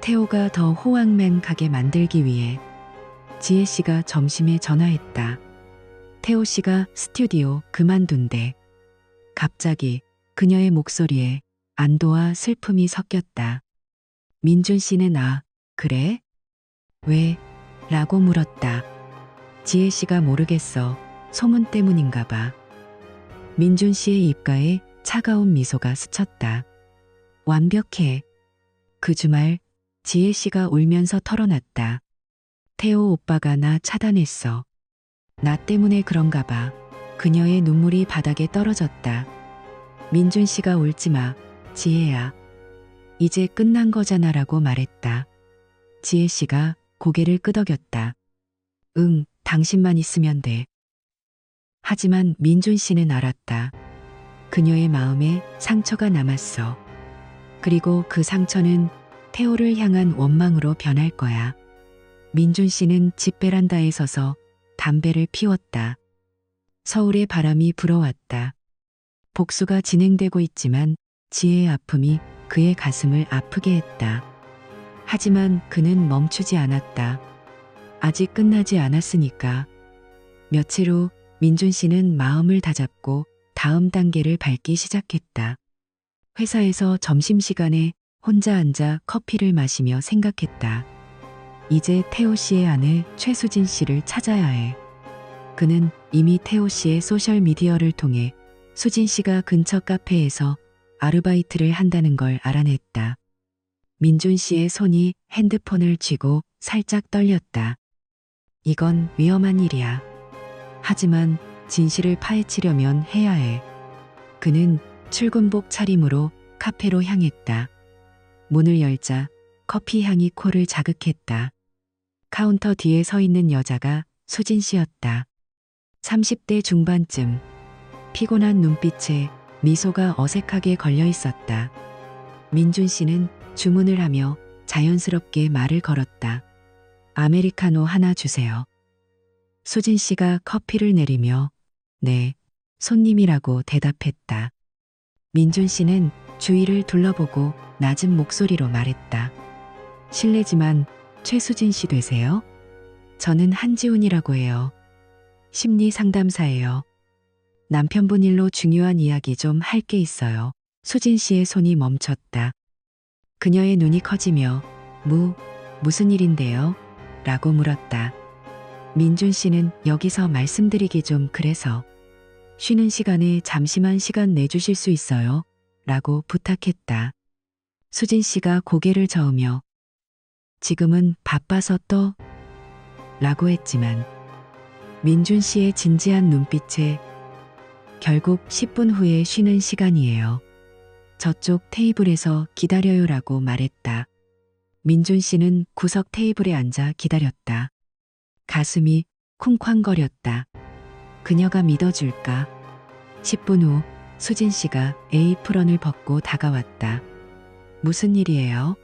태호가 더 호황맹하게 만들기 위해 지혜 씨가 점심에 전화했다. 태호 씨가 스튜디오 그만둔대. 갑자기 그녀의 목소리에 안도와 슬픔이 섞였다. 민준 씨는 그래? 왜? 라고 물었다. 지혜 씨가 모르겠어. 소문 때문인가 봐. 민준 씨의 입가에 차가운 미소가 스쳤다. 완벽해. 그 주말 지혜 씨가 울면서 털어놨다. 태호 오빠가 나 차단했어. 나 때문에 그런가 봐. 그녀의 눈물이 바닥에 떨어졌다. 민준 씨가 울지 마. 지혜야. 이제 끝난 거잖아 라고 말했다. 지혜 씨가 고개를 끄덕였다. 응, 당신만 있으면 돼. 하지만 민준 씨는 알았다. 그녀의 마음에 상처가 남았어. 그리고 그 상처는 태호를 향한 원망으로 변할 거야. 민준 씨는 집 베란다에 서서 담배를 피웠다. 서울의 바람이 불어왔다. 복수가 진행되고 있지만 지혜의 아픔이 그의 가슴을 아프게 했다. 하지만 그는 멈추지 않았다. 아직 끝나지 않았으니까. 며칠 후 민준 씨는 마음을 다잡고 다음 단계를 밟기 시작했다. 회사에서 점심시간에 혼자 앉아 커피를 마시며 생각했다. 이제 태호 씨의 아내 최수진 씨를 찾아야 해. 그는 이미 태호 씨의 소셜미디어를 통해 수진 씨가 근처 카페에서 아르바이트를 한다는 걸 알아냈다. 민준 씨의 손이 핸드폰을 쥐고 살짝 떨렸다. 이건 위험한 일이야. 하지만 진실을 파헤치려면 해야 해. 그는 출근복 차림으로 카페로 향했다. 문을 열자 커피 향이 코를 자극했다. 카운터 뒤에 서 있는 여자가 수진 씨였다. 30대 중반쯤. 피곤한 눈빛에 미소가 어색하게 걸려 있었다. 민준 씨는 주문을 하며 자연스럽게 말을 걸었다. 아메리카노 하나 주세요. 수진 씨가 커피를 내리며 네, 손님이라고 대답했다. 민준 씨는 주위를 둘러보고 낮은 목소리로 말했다. 실례지만 최수진 씨 되세요? 저는 한지훈이라고 해요. 심리 상담사예요. 남편분 일로 중요한 이야기 좀 할 게 있어요. 수진 씨의 손이 멈췄다. 그녀의 눈이 커지며 무슨 일인데요? 라고 물었다. 민준 씨는 여기서 말씀드리기 좀 그래서 쉬는 시간에 잠시만 시간 내주실 수 있어요? 라고 부탁했다. 수진 씨가 고개를 저으며 지금은 바빠서 또 라고 했지만 민준 씨의 진지한 눈빛에 결국 10분 후에 쉬는 시간이에요. 저쪽 테이블에서 기다려요라고 말했다. 민준 씨는 구석 테이블에 앉아 기다렸다. 가슴이 쿵쾅거렸다. 그녀가 믿어줄까? 10분 후 수진 씨가 에이프런을 벗고 다가왔다. 무슨 일이에요?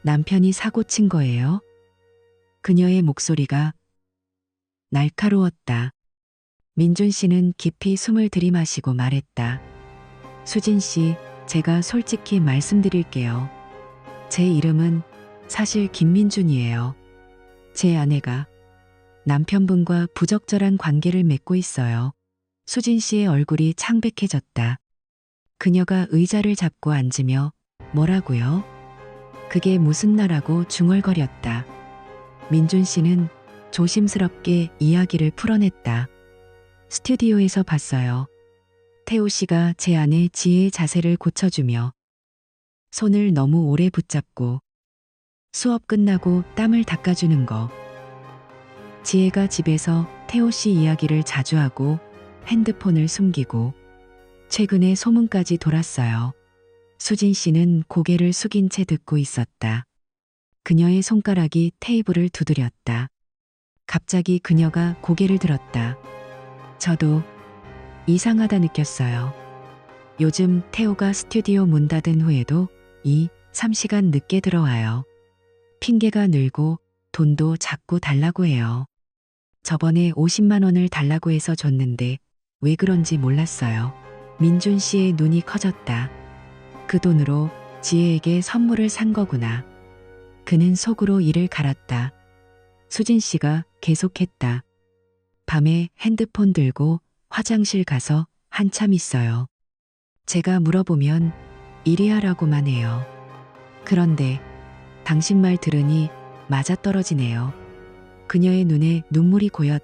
남편이 사고 친 거예요? 그녀의 목소리가 날카로웠다. 민준 씨는 깊이 숨을 들이마시고 말했다. 수진 씨, 제가 솔직히 말씀드릴게요. 제 이름은 사실 김민준이에요. 제 아내가 남편분과 부적절한 관계를 맺고 있어요. 수진 씨의 얼굴이 창백해졌다. 그녀가 의자를 잡고 앉으며 뭐라고요? 그게 무슨 나라고 중얼거렸다. 민준 씨는 조심스럽게 이야기를 풀어냈다. 스튜디오에서 봤어요. 태호 씨가 제 아내 지혜의 자세를 고쳐주며 손을 너무 오래 붙잡고 수업 끝나고 땀을 닦아주는 거. 지혜가 집에서 태호 씨 이야기를 자주 하고 핸드폰을 숨기고 최근에 소문까지 돌았어요. 수진 씨는 고개를 숙인 채 듣고 있었다. 그녀의 손가락이 테이블을 두드렸다. 갑자기 그녀가 고개를 들었다. 저도 이상하다 느꼈어요. 요즘 태호가 스튜디오 문 닫은 후에도 3시간 늦게 들어와요. 핑계가 늘고 돈도 자꾸 달라고 해요. 저번에 50만 원을 달라고 해서 줬는데 왜 그런지 몰랐어요. 민준 씨의 눈이 커졌다. 그 돈으로 지혜에게 선물을 산 거구나. 그는 속으로 이를 갈았다. 수진 씨가 계속했다. 밤에 핸드폰 들고 화장실 가서 한참 있어요. 제가 물어보면 이리하라고만 해요. 그런데 당신 말 들으니 맞아떨어지네요. 그녀의 눈에 눈물이 고였.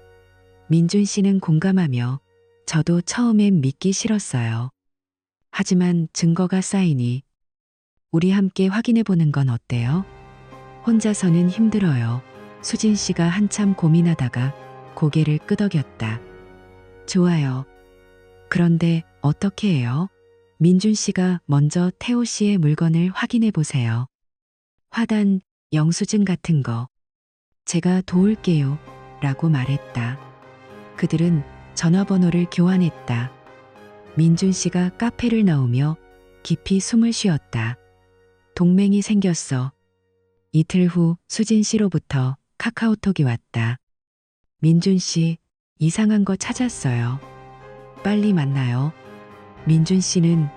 민준 씨는 공감하며 저도 처음엔 믿기 싫었어요. 하지만 증거가 쌓이니 우리 함께 확인해 보는 건 어때요? 혼자서는 힘들어요. 수진 씨가 한참 고민하다가 고개를 끄덕였다. 좋아요. 그런데 어떻게 해요? 민준 씨가 먼저 태호 씨의 물건을 확인해 보세요. 화단, 영수증 같은 거. 제가 도울게요. 라고 말했다. 그들은 전화번호를 교환했다. 민준 씨가 카페를 나오며 깊이 숨을 쉬었다. 동맹이 생겼어. 이틀 후 수진 씨로부터 카카오톡이 왔다. 민준 씨, 이상한 거 찾았어요. 빨리 만나요. 민준 씨는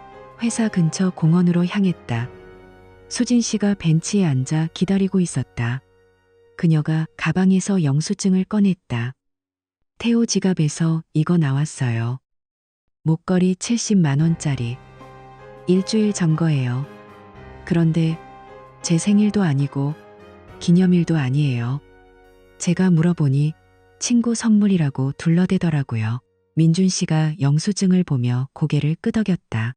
회사 근처 공원으로 향했다. 수진 씨가 벤치에 앉아 기다리고 있었다. 그녀가 가방에서 영수증을 꺼냈다. 태호 지갑에서 이거 나왔어요. 목걸이 70만 원짜리. 일주일 전 거예요. 그런데 제 생일도 아니고 기념일도 아니에요. 제가 물어보니 친구 선물이라고 둘러대더라고요. 민준 씨가 영수증을 보며 고개를 끄덕였다.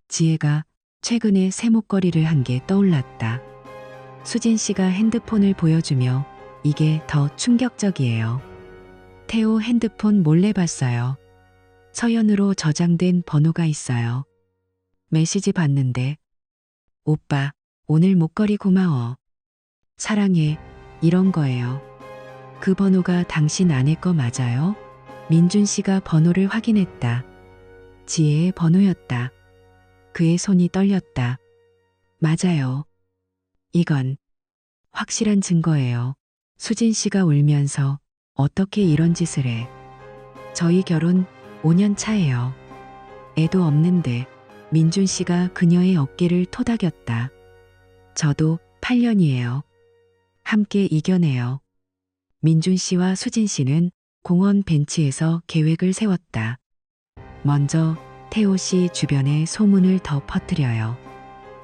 지혜가 최근에 새 목걸이를 한 게 떠올랐다. 수진 씨가 핸드폰을 보여주며 이게 더 충격적이에요. 태호 핸드폰 몰래 봤어요. 서연으로 저장된 번호가 있어요. 메시지 봤는데 오빠, 오늘 목걸이 고마워. 사랑해. 이런 거예요. 그 번호가 당신 아내 거 맞아요? 민준 씨가 번호를 확인했다. 지혜의 번호였다. 그의 손이 떨렸다. 맞아요. 이건 확실한 증거예요. 수진 씨가 울면서 어떻게 이런 짓을 해. 저희 결혼 5년 차예요. 애도 없는데. 민준 씨가 그녀의 어깨를 토닥였다. 저도 8년이에요. 함께 이겨내요. 민준 씨와 수진 씨는 공원 벤치에서 계획을 세웠다. 먼저 태호 씨 주변에 소문을 더 퍼뜨려요.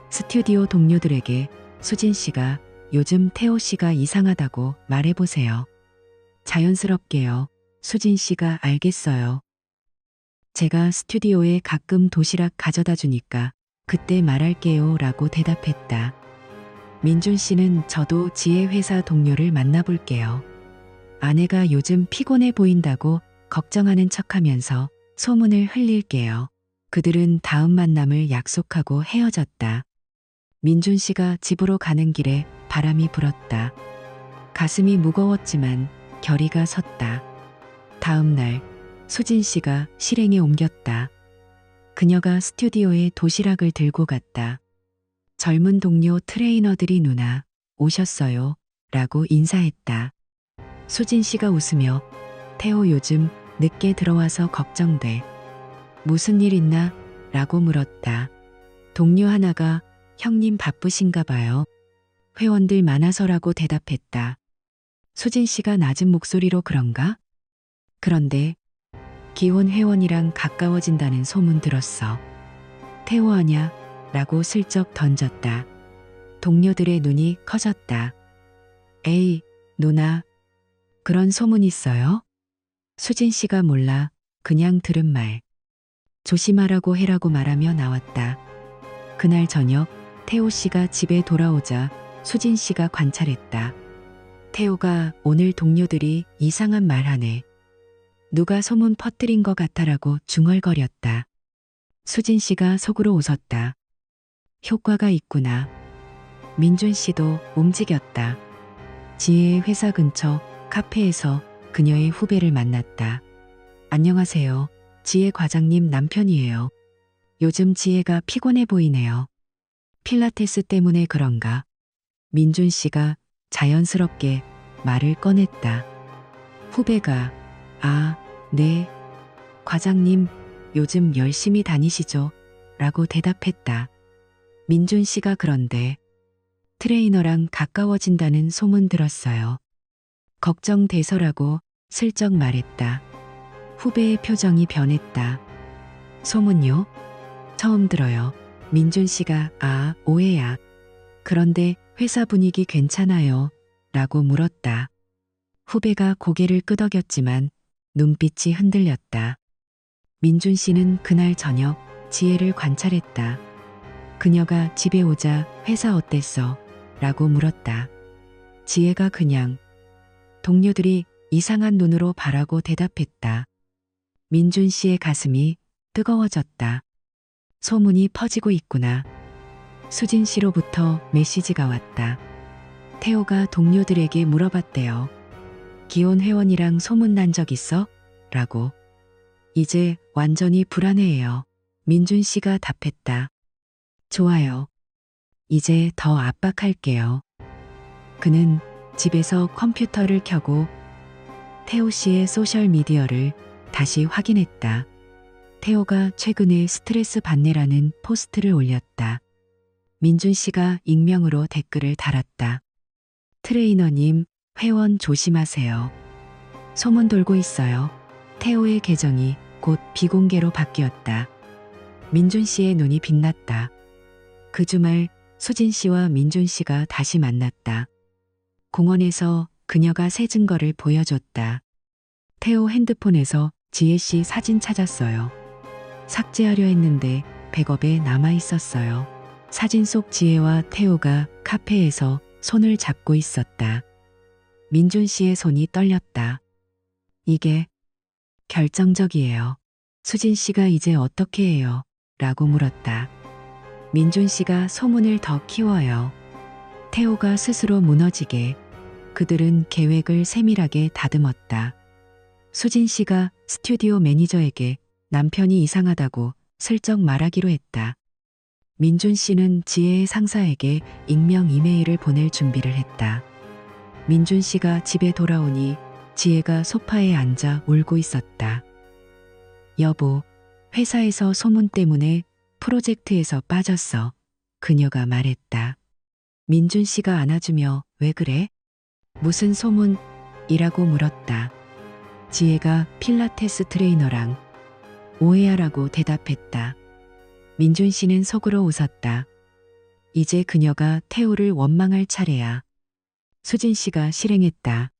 스튜디오 동료들에게 수진 씨가 요즘 태호 씨가 이상하다고 말해보세요. 자연스럽게요. 수진 씨가 알겠어요. 제가 스튜디오에 가끔 도시락 가져다 주니까 그때 말할게요 라고 대답했다. 민준 씨는 저도 지혜 회사 동료를 만나볼게요. 아내가 요즘 피곤해 보인다고 걱정하는 척하면서 소문을 흘릴게요. 그들은 다음 만남을 약속하고 헤어졌다. 민준 씨가 집으로 가는 길에 바람이 불었다. 가슴이 무거웠지만 결의가 섰다. 다음 날 수진 씨가 실행에 옮겼다. 그녀가 스튜디오에 도시락을 들고 갔다. 젊은 동료 트레이너들이 누나 오셨어요 라고 인사했다. 수진 씨가 웃으며 태호 요즘 늦게 들어와서 걱정돼. 무슨 일 있나? 라고 물었다. 동료 하나가 형님 바쁘신가 봐요. 회원들 많아서라고 대답했다. 수진 씨가 낮은 목소리로 그런가? 그런데 기혼 회원이랑 가까워진다는 소문 들었어. 태호 아냐? 라고 슬쩍 던졌다. 동료들의 눈이 커졌다. 에이, 누나. 그런 소문 있어요? 수진 씨가 몰라 그냥 들은 말. 조심하라고 해라고 말하며 나왔다. 그날 저녁 태호 씨가 집에 돌아오자 수진 씨가 관찰했다. 태호가 오늘 동료들이 이상한 말 하네. 누가 소문 퍼뜨린 것 같아라고 중얼거렸다. 수진 씨가 속으로 웃었다. 효과가 있구나. 민준 씨도 움직였다. 지혜의 회사 근처 카페에서 그녀의 후배를 만났다. 안녕하세요. 지혜 과장님 남편이에요. 요즘 지혜가 피곤해 보이네요. 필라테스 때문에 그런가? 민준 씨가 자연스럽게 말을 꺼냈다. 후배가 아, 네. 과장님, 요즘 열심히 다니시죠? 라고 대답했다. 민준 씨가 그런데 트레이너랑 가까워진다는 소문 들었어요. 걱정돼서라고 슬쩍 말했다. 후배의 표정이 변했다. 소문요? 처음 들어요. 민준 씨가 아, 오해야. 그런데 회사 분위기 괜찮아요. 라고 물었다. 후배가 고개를 끄덕였지만 눈빛이 흔들렸다. 민준 씨는 그날 저녁 지혜를 관찰했다. 그녀가 집에 오자 회사 어땠어? 라고 물었다. 지혜가 그냥. 동료들이 이상한 눈으로 바라고 대답했다. 민준 씨의 가슴이 뜨거워졌다. 소문이 퍼지고 있구나. 수진 씨로부터 메시지가 왔다. 태호가 동료들에게 물어봤대요. 기혼 회원이랑 소문난 적 있어? 라고. 이제 완전히 불안해해요. 민준 씨가 답했다. 좋아요. 이제 더 압박할게요. 그는 집에서 컴퓨터를 켜고 태호 씨의 소셜미디어를 다시 확인했다. 태호가 최근에 스트레스 받네라는 포스트를 올렸다. 민준 씨가 익명으로 댓글을 달았다. 트레이너님, 회원 조심하세요. 소문 돌고 있어요. 태호의 계정이 곧 비공개로 바뀌었다. 민준 씨의 눈이 빛났다. 그 주말 수진 씨와 민준 씨가 다시 만났다. 공원에서 그녀가 새 증거를 보여줬다. 태호 핸드폰에서 지혜 씨 사진 찾았어요. 삭제하려 했는데 백업에 남아 있었어요. 사진 속 지혜와 태호가 카페에서 손을 잡고 있었다. 민준 씨의 손이 떨렸다. 이게 결정적이에요. 수진 씨가 이제 어떻게 해요? 라고 물었다. 민준 씨가 소문을 더 키워요. 태호가 스스로 무너지게. 그들은 계획을 세밀하게 다듬었다. 수진 씨가 스튜디오 매니저에게 남편이 이상하다고 슬쩍 말하기로 했다. 민준 씨는 지혜의 상사에게 익명 이메일을 보낼 준비를 했다. 민준 씨가 집에 돌아오니 지혜가 소파에 앉아 울고 있었다. 여보, 회사에서 소문 때문에 프로젝트에서 빠졌어. 그녀가 말했다. 민준 씨가 안아주며 왜 그래? 무슨 소문? 이라고 물었다. 지혜가 필라테스 트레이너랑 오해야라고 대답했다. 민준 씨는 속으로 웃었다. 이제 그녀가 태호를 원망할 차례야. 수진 씨가 실행했다.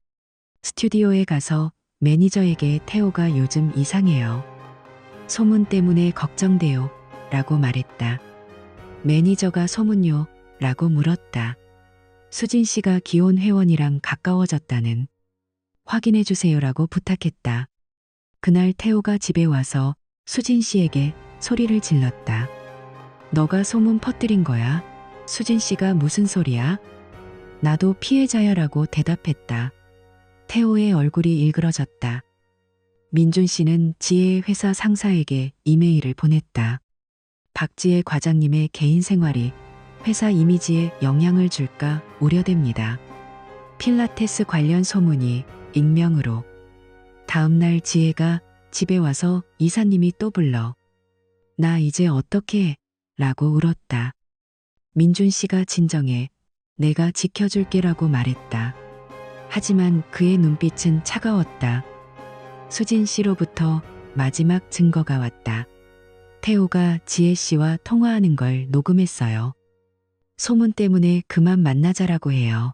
스튜디오에 가서 매니저에게 태호가 요즘 이상해요. 소문 때문에 걱정돼요. 라고 말했다. 매니저가 소문요? 라고 물었다. 수진 씨가 기혼 회원이랑 가까워졌다는. 확인해 주세요라고 부탁했다. 그날 태호가 집에 와서 수진 씨에게 소리를 질렀다. 너가 소문 퍼뜨린 거야? 수진 씨가 무슨 소리야? 나도 피해자야라고 대답했다. 태호의 얼굴이 일그러졌다. 민준 씨는 지혜의 회사 상사에게 이메일을 보냈다. 박지혜 과장님의 개인 생활이 회사 이미지에 영향을 줄까 우려됩니다. 필라테스 관련 소문이 익명으로. 다음날 지혜가 집에 와서 이사님이 또 불러. 나 이제 어떻게 해? 라고 울었다. 민준 씨가 진정해. 내가 지켜줄게라고 말했다. 하지만 그의 눈빛은 차가웠다. 수진 씨로부터 마지막 증거가 왔다. 태호가 지혜 씨와 통화하는 걸 녹음했어요. 소문 때문에 그만 만나자라고 해요.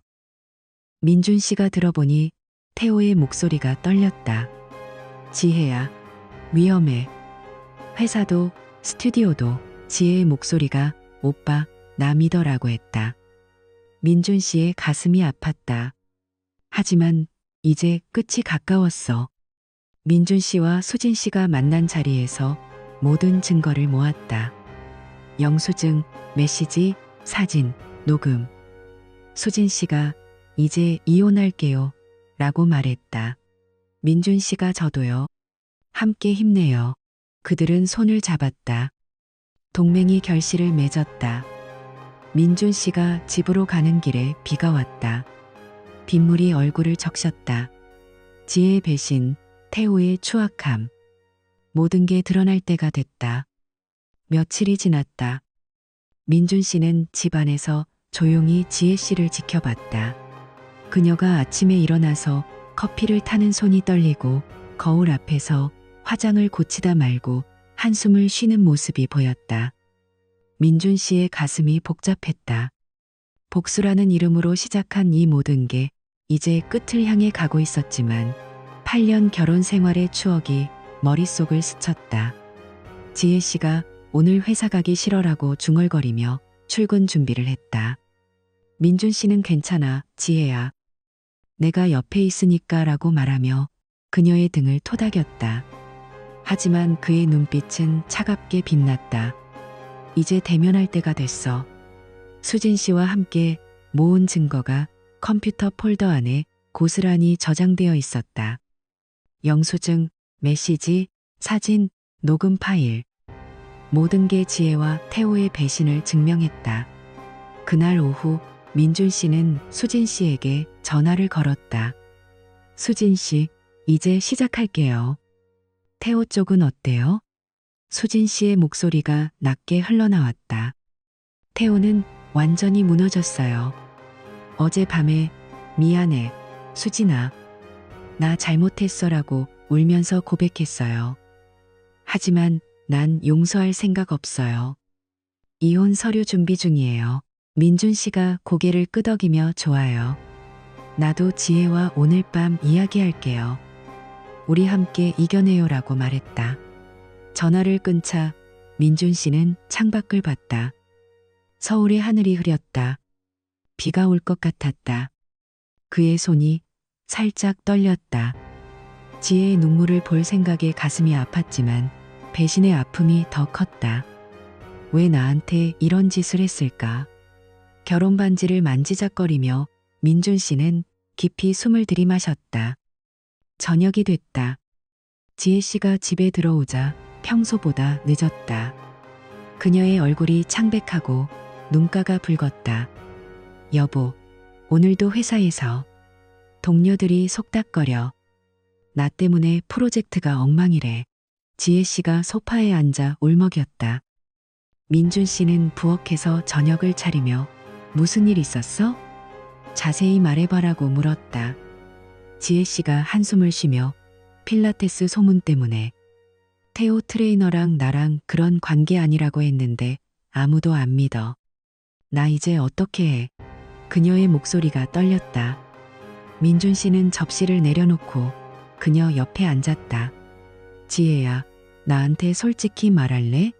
민준 씨가 들어보니 태호의 목소리가 떨렸다. 지혜야, 위험해. 회사도 스튜디오도 지혜의 목소리가 오빠, 나 믿어라고 했다. 민준 씨의 가슴이 아팠다. 하지만 이제 끝이 가까웠어. 민준 씨와 수진 씨가 만난 자리에서 모든 증거를 모았다. 영수증, 메시지, 사진, 녹음. 수진 씨가 이제 이혼할게요. 라고 말했다. 민준 씨가 저도요. 함께 힘내요. 그들은 손을 잡았다. 동맹이 결실을 맺었다. 민준 씨가 집으로 가는 길에 비가 왔다. 빗물이 얼굴을 적셨다. 지혜의 배신, 태호의 추악함. 모든 게 드러날 때가 됐다. 며칠이 지났다. 민준 씨는 집 안에서 조용히 지혜 씨를 지켜봤다. 그녀가 아침에 일어나서 커피를 타는 손이 떨리고 거울 앞에서 화장을 고치다 말고 한숨을 쉬는 모습이 보였다. 민준 씨의 가슴이 복잡했다. 복수라는 이름으로 시작한 이 모든 게 이제 끝을 향해 가고 있었지만 8년 결혼 생활의 추억이 머릿속을 스쳤다. 지혜 씨가 오늘 회사 가기 싫어라고 중얼거리며 출근 준비를 했다. 민준 씨는 괜찮아, 지혜야. 내가 옆에 있으니까 라고 말하며 그녀의 등을 토닥였다. 하지만 그의 눈빛은 차갑게 빛났다. 이제 대면할 때가 됐어. 수진 씨와 함께 모은 증거가 컴퓨터 폴더 안에 고스란히 저장되어 있었다. 영수증, 메시지, 사진, 녹음 파일. 모든 게 지혜와 태호의 배신을 증명했다. 그날 오후 민준 씨는 수진 씨에게 전화를 걸었다. 수진 씨, 이제 시작할게요. 태호 쪽은 어때요? 수진 씨의 목소리가 낮게 흘러나왔다. 태호는 완전히 무너졌어요. 어젯밤에 미안해, 수진아. 나 잘못했어라고 울면서 고백했어요. 하지만 난 용서할 생각 없어요. 이혼 서류 준비 중이에요. 민준 씨가 고개를 끄덕이며 좋아요. 나도 지혜와 오늘 밤 이야기할게요. 우리 함께 이겨내요라고 말했다. 전화를 끊자 민준 씨는 창밖을 봤다. 서울의 하늘이 흐렸다. 비가 올 것 같았다. 그의 손이 살짝 떨렸다. 지혜의 눈물을 볼 생각에 가슴이 아팠지만 배신의 아픔이 더 컸다. 왜 나한테 이런 짓을 했을까? 결혼 반지를 만지작거리며 민준 씨는 깊이 숨을 들이마셨다. 저녁이 됐다. 지혜 씨가 집에 들어오자 평소보다 늦었다. 그녀의 얼굴이 창백하고 눈가가 붉었다. 여보, 오늘도 회사에서 동료들이 속닥거려. 나 때문에 프로젝트가 엉망이래. 지혜 씨가 소파에 앉아 울먹였다. 민준 씨는 부엌에서 저녁을 차리며 무슨 일 있었어? 자세히 말해봐라고 물었다. 지혜 씨가 한숨을 쉬며 필라테스 소문 때문에. 태호 트레이너랑 나랑 그런 관계 아니라고 했는데 아무도 안 믿어. 나 이제 어떻게 해? 그녀의 목소리가 떨렸다. 민준 씨는 접시를 내려놓고 그녀 옆에 앉았다. 지혜야, 나한테 솔직히 말할래?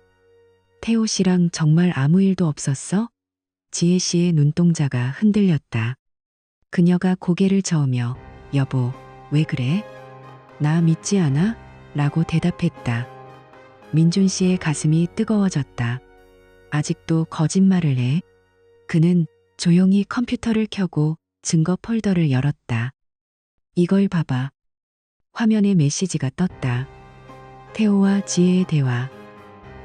태호 씨랑 정말 아무 일도 없었어? 지혜 씨의 눈동자가 흔들렸다. 그녀가 고개를 저으며 여보, 왜 그래? 나 믿지 않아? 라고 대답했다. 민준 씨의 가슴이 뜨거워졌다. 아직도 거짓말을 해? 그는 조용히 컴퓨터를 켜고 증거 폴더를 열었다. 이걸 봐봐. 화면에 메시지가 떴다. 태호와 지혜의 대화.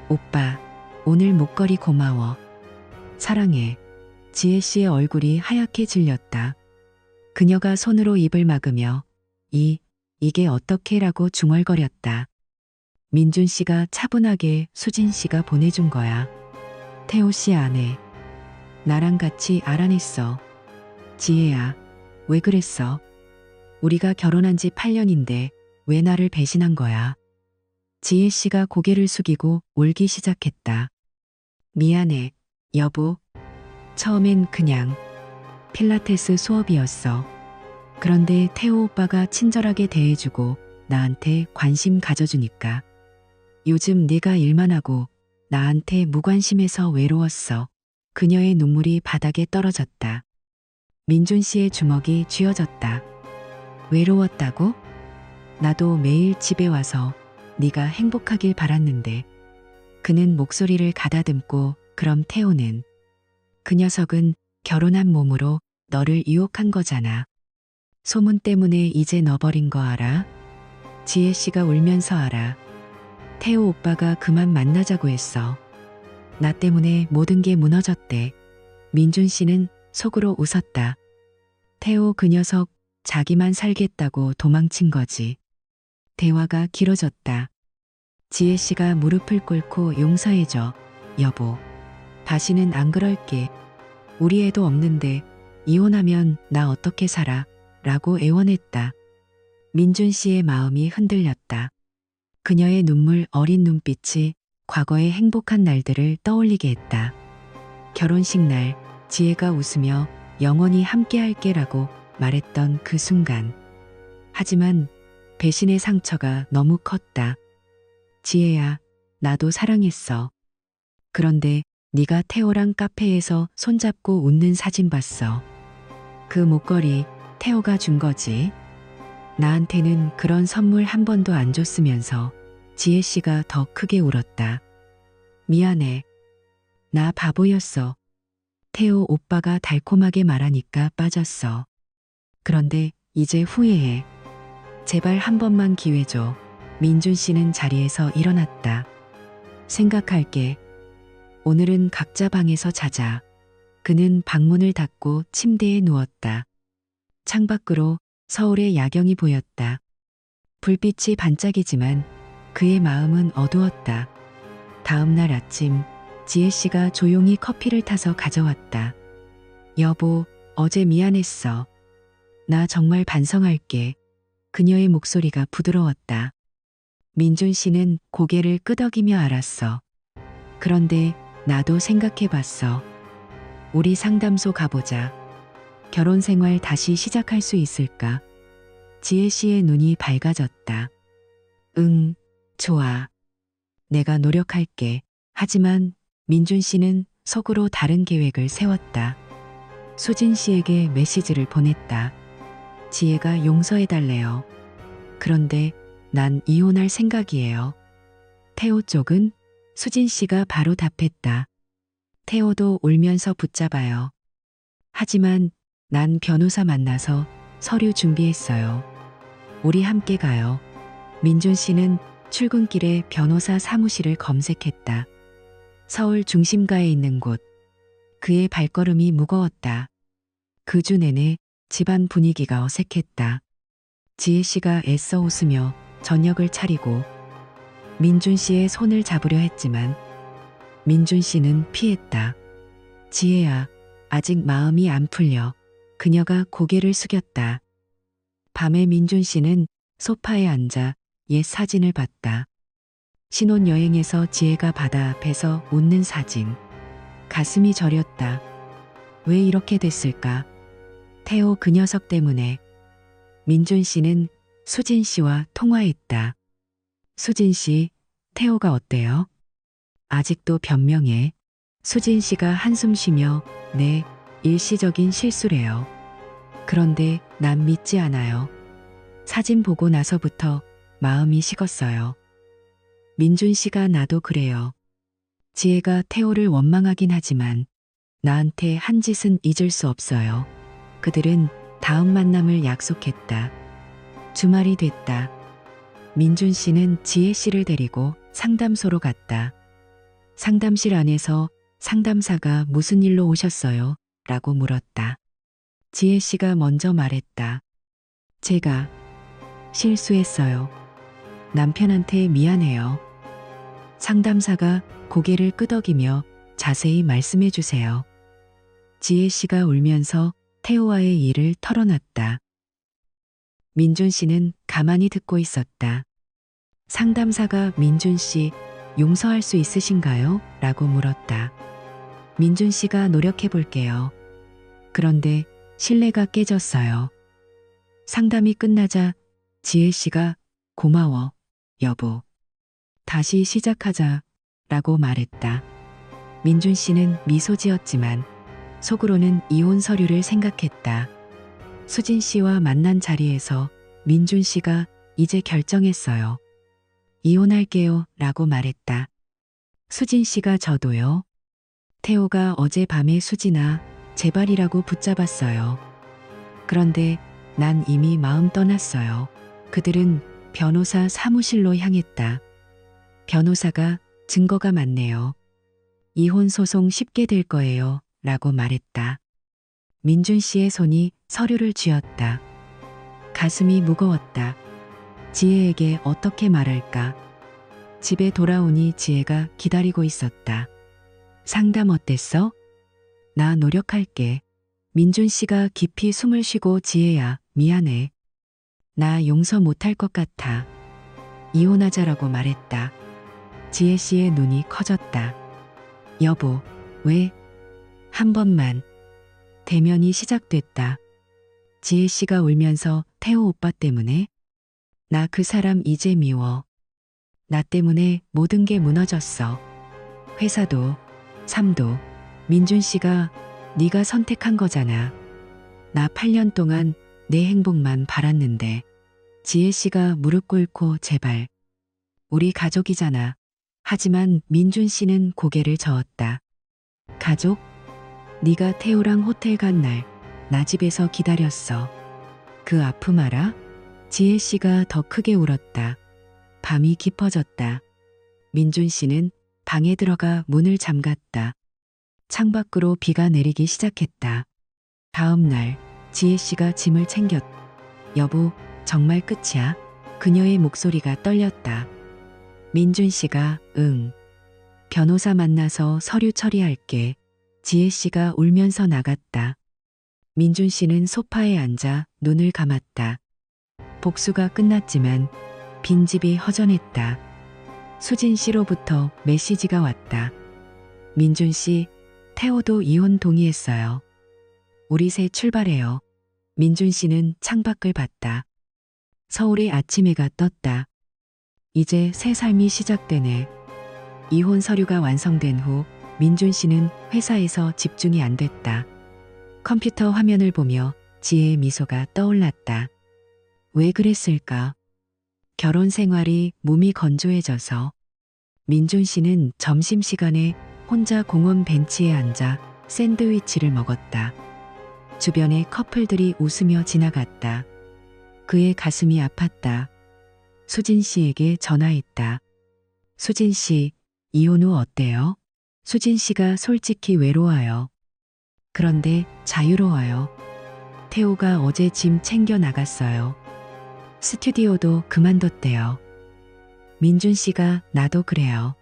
오빠, 오늘 목걸이 고마워. 사랑해. 지혜 씨의 얼굴이 하얗게 질렸다. 그녀가 손으로 입을 막으며 이게 어떻게라고 중얼거렸다. 민준 씨가 차분하게 수진 씨가 보내준 거야. 태호 씨 아내. 나랑 같이 알아냈어. 지혜야, 왜 그랬어? 우리가 결혼한 지 8년인데 왜 나를 배신한 거야? 지혜 씨가 고개를 숙이고 울기 시작했다. 미안해, 여보. 처음엔 그냥 필라테스 수업이었어. 그런데 태호 오빠가 친절하게 대해주고 나한테 관심 가져주니까. 요즘 네가 일만 하고 나한테 무관심해서 외로웠어. 그녀의 눈물이 바닥에 떨어졌다. 민준 씨의 주먹이 쥐어졌다. 외로웠다고? 나도 매일 집에 와서 네가 행복하길 바랐는데. 그는 목소리를 가다듬고 그럼 태호는? 그 녀석은 결혼한 몸으로 너를 유혹한 거잖아. 소문 때문에 이제 너버린 거 알아? 지혜 씨가 울면서 알아. 태호 오빠가 그만 만나자고 했어. 나 때문에 모든 게 무너졌대. 민준 씨는 속으로 웃었다. 태호 그 녀석 자기만 살겠다고 도망친 거지. 대화가 길어졌다. 지혜 씨가 무릎을 꿇고 용서해줘. 여보. 다시는 안 그럴게. 우리 애도 없는데 이혼하면 나 어떻게 살아? 라고 애원했다. 민준 씨의 마음이 흔들렸다. 그녀의 눈물 어린 눈빛이 과거의 행복한 날들을 떠올리게 했다. 결혼식 날 지혜가 웃으며 영원히 함께할게라고 말했던 그 순간. 하지만 배신의 상처가 너무 컸다. 지혜야, 나도 사랑했어. 그런데 네가 태호랑 카페에서 손잡고 웃는 사진 봤어. 그 목걸이 태호가 준 거지. 나한테는 그런 선물 한 번도 안 줬으면서 지혜 씨가 더 크게 울었다. 미안해. 나 바보였어. 태호 오빠가 달콤하게 말하니까 빠졌어. 그런데 이제 후회해. 제발 한 번만 기회 줘. 민준 씨는 자리에서 일어났다. 생각할게. 오늘은 각자 방에서 자자. 그는 방문을 닫고 침대에 누웠다. 창밖으로 서울의 야경이 보였다. 불빛이 반짝이지만 그의 마음은 어두웠다. 다음 날 아침 지혜 씨가 조용히 커피를 타서 가져왔다. 여보, 어제 미안했어. 나 정말 반성할게. 그녀의 목소리가 부드러웠다. 민준 씨는 고개를 끄덕이며 알았어. 그런데 나도 생각해봤어. 우리 상담소 가보자. 결혼 생활 다시 시작할 수 있을까? 지혜 씨의 눈이 밝아졌다. 응, 좋아. 내가 노력할게. 하지만 민준 씨는 속으로 다른 계획을 세웠다. 수진 씨에게 메시지를 보냈다. 지혜가 용서해달래요. 그런데 난 이혼할 생각이에요. 태호 쪽은? 수진 씨가 바로 답했다. 태호도 울면서 붙잡아요. 하지만 난 변호사 만나서 서류 준비했어요. 우리 함께 가요. 민준 씨는 출근길에 변호사 사무실을 검색했다. 서울 중심가에 있는 곳. 그의 발걸음이 무거웠다. 그 주 내내 집안 분위기가 어색했다. 지혜 씨가 애써 웃으며 저녁을 차리고 민준 씨의 손을 잡으려 했지만 민준 씨는 피했다. 지혜야, 아직 마음이 안 풀려. 그녀가 고개를 숙였다. 밤에 민준 씨는 소파에 앉아 옛 사진을 봤다. 신혼여행에서 지혜가 바다 앞에서 웃는 사진. 가슴이 저렸다. 왜 이렇게 됐을까? 태호 그 녀석 때문에. 민준 씨는 수진 씨와 통화했다. 수진 씨, 태호가 어때요? 아직도 변명해. 수진 씨가 한숨 쉬며 네, 일시적인 실수래요. 그런데 난 믿지 않아요. 사진 보고 나서부터 마음이 식었어요. 민준 씨가 나도 그래요. 지혜가 태호를 원망하긴 하지만 나한테 한 짓은 잊을 수 없어요. 그들은 다음 만남을 약속했다. 주말이 됐다. 민준 씨는 지혜 씨를 데리고 상담소로 갔다. 상담실 안에서 상담사가 무슨 일로 오셨어요? 라고 물었다. 지혜 씨가 먼저 말했다. 제가 실수했어요. 남편한테 미안해요. 상담사가 고개를 끄덕이며 자세히 말씀해 주세요. 지혜 씨가 울면서 태호와의 일을 털어놨다. 민준 씨는 가만히 듣고 있었다. 상담사가 민준 씨 용서할 수 있으신가요? 라고 물었다. 민준 씨가 노력해 볼게요. 그런데 신뢰가 깨졌어요. 상담이 끝나자 지혜 씨가 고마워, 여보. 다시 시작하자 라고 말했다. 민준 씨는 미소 지었지만 속으로는 이혼 서류를 생각했다. 수진 씨와 만난 자리에서 민준 씨가 이제 결정했어요. 이혼할게요 라고 말했다. 수진 씨가 저도요. 태호가 어젯밤에 수진아 제발이라고 붙잡았어요. 그런데 난 이미 마음 떠났어요. 그들은 변호사 사무실로 향했다. 변호사가 증거가 많네요. 이혼 소송 쉽게 될 거예요 라고 말했다. 민준 씨의 손이 서류를 쥐었다. 가슴이 무거웠다. 지혜에게 어떻게 말할까? 집에 돌아오니 지혜가 기다리고 있었다. 상담 어땠어? 나 노력할게. 민준 씨가 깊이 숨을 쉬고 지혜야, 미안해. 나 용서 못할 것 같아. 이혼하자라고 말했다. 지혜 씨의 눈이 커졌다. 여보, 왜? 한 번만. 대면이 시작됐다. 지혜 씨가 울면서 태호 오빠 때문에? 나 그 사람 이제 미워. 나 때문에 모든 게 무너졌어. 회사도, 삶도. 민준 씨가 네가 선택한 거잖아. 나 8년 동안 내 행복만 바랐는데. 지혜 씨가 무릎 꿇고 제발. 우리 가족이잖아. 하지만 민준 씨는 고개를 저었다. 가족? 네가 태호랑 호텔 간 날 나 집에서 기다렸어. 그 아픔 알아? 지혜 씨가 더 크게 울었다. 밤이 깊어졌다. 민준 씨는 방에 들어가 문을 잠갔다. 창밖으로 비가 내리기 시작했다. 다음 날 지혜 씨가 짐을 챙겼다. 여보, 정말 끝이야? 그녀의 목소리가 떨렸다. 민준 씨가 응. 변호사 만나서 서류 처리할게. 지혜 씨가 울면서 나갔다. 민준 씨는 소파에 앉아 눈을 감았다. 복수가 끝났지만 빈집이 허전했다. 수진 씨로부터 메시지가 왔다. 민준 씨, 태호도 이혼 동의했어요. 우리 새 출발해요. 민준 씨는 창밖을 봤다. 서울의 아침 해가 떴다. 이제 새 삶이 시작되네. 이혼 서류가 완성된 후 민준 씨는 회사에서 집중이 안 됐다. 컴퓨터 화면을 보며 지혜의 미소가 떠올랐다. 왜 그랬을까? 결혼 생활이 몸이 건조해져서. 민준 씨는 점심시간에 혼자 공원 벤치에 앉아 샌드위치를 먹었다. 주변에 커플들이 웃으며 지나갔다. 그의 가슴이 아팠다. 수진 씨에게 전화했다. 수진 씨, 이혼 후 어때요? 수진 씨가 솔직히 외로워요. 그런데 자유로워요. 태호가 어제 짐 챙겨 나갔어요. 스튜디오도 그만뒀대요. 민준 씨가 나도 그래요.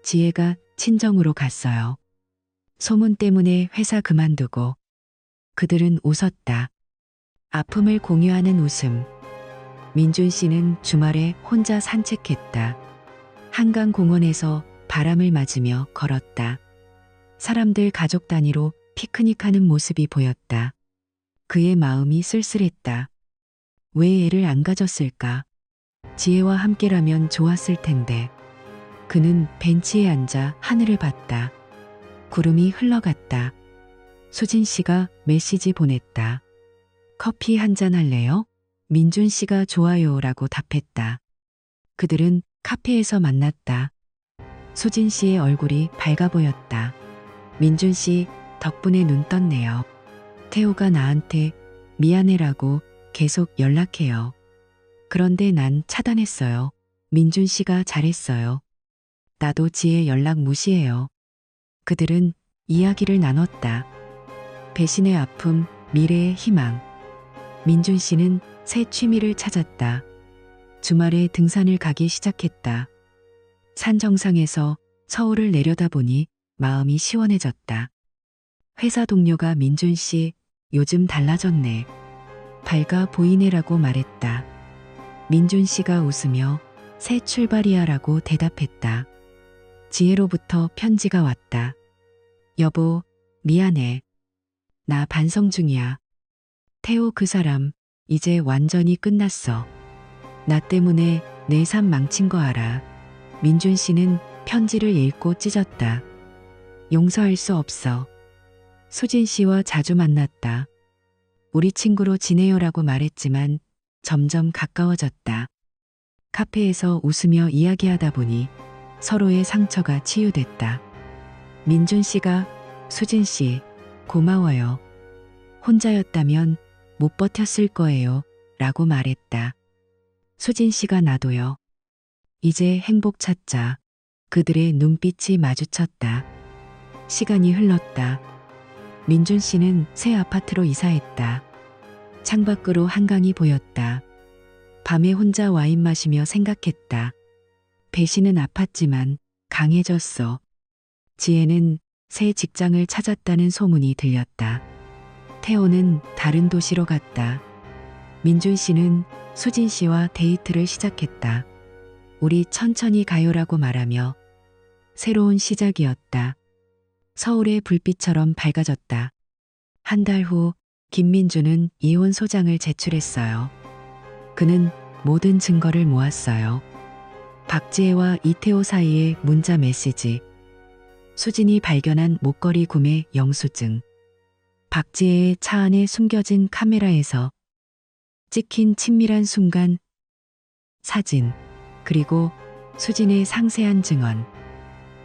지혜가 친정으로 갔어요. 소문 때문에 회사 그만두고. 그들은 웃었다. 아픔을 공유하는 웃음. 민준 씨는 주말에 혼자 산책했다. 한강공원에서 바람을 맞으며 걸었다. 사람들 가족 단위로 피크닉하는 모습이 보였다. 그의 마음이 쓸쓸했다. 왜 애를 안 가졌을까? 지혜와 함께라면 좋았을 텐데. 그는 벤치에 앉아 하늘을 봤다. 구름이 흘러갔다. 수진 씨가 메시지 보냈다. 커피 한잔 할래요? 민준 씨가 좋아요라고 답했다. 그들은 카페에서 만났다. 수진 씨의 얼굴이 밝아 보였다. 민준 씨 덕분에 눈 떴네요. 태호가 나한테 미안해라고 계속 연락해요. 그런데 난 차단했어요. 민준 씨가 잘했어요. 나도 지혜 연락 무시해요. 그들은 이야기를 나눴다. 배신의 아픔, 미래의 희망. 민준 씨는 새 취미를 찾았다. 주말에 등산을 가기 시작했다. 산 정상에서 서울을 내려다보니 마음이 시원해졌다. 회사 동료가 민준 씨, 요즘 달라졌네. 밝아 보이네라고 말했다. 민준 씨가 웃으며 새 출발이야라고 대답했다. 지혜로부터 편지가 왔다. 여보, 미안해. 나 반성 중이야. 태호 그 사람, 이제 완전히 끝났어. 나 때문에 내 삶 망친 거 알아. 민준 씨는 편지를 읽고 찢었다. 용서할 수 없어. 수진 씨와 자주 만났다. 우리 친구로 지내요라고 말했지만 점점 가까워졌다. 카페에서 웃으며 이야기하다 보니 서로의 상처가 치유됐다. 민준 씨가 수진 씨, 고마워요. 혼자였다면 못 버텼을 거예요. 라고 말했다. 수진 씨가 나도요. 이제 행복 찾자. 그들의 눈빛이 마주쳤다. 시간이 흘렀다. 민준 씨는 새 아파트로 이사했다. 창밖으로 한강이 보였다. 밤에 혼자 와인 마시며 생각했다. 배신은 아팠지만 강해졌어. 지혜는 새 직장을 찾았다는 소문이 들렸다. 태호는 다른 도시로 갔다. 민준 씨는 수진 씨와 데이트를 시작했다. 우리 천천히 가요라고 말하며 새로운 시작이었다. 서울의 불빛처럼 밝아졌다. 한 달 후 김민주는 이혼 소장을 제출했어요. 그는 모든 증거를 모았어요. 박지혜와 이태호 사이의 문자 메시지, 수진이 발견한 목걸이 구매 영수증, 박지혜의 차 안에 숨겨진 카메라에서 찍힌 친밀한 순간 사진, 그리고 수진의 상세한 증언.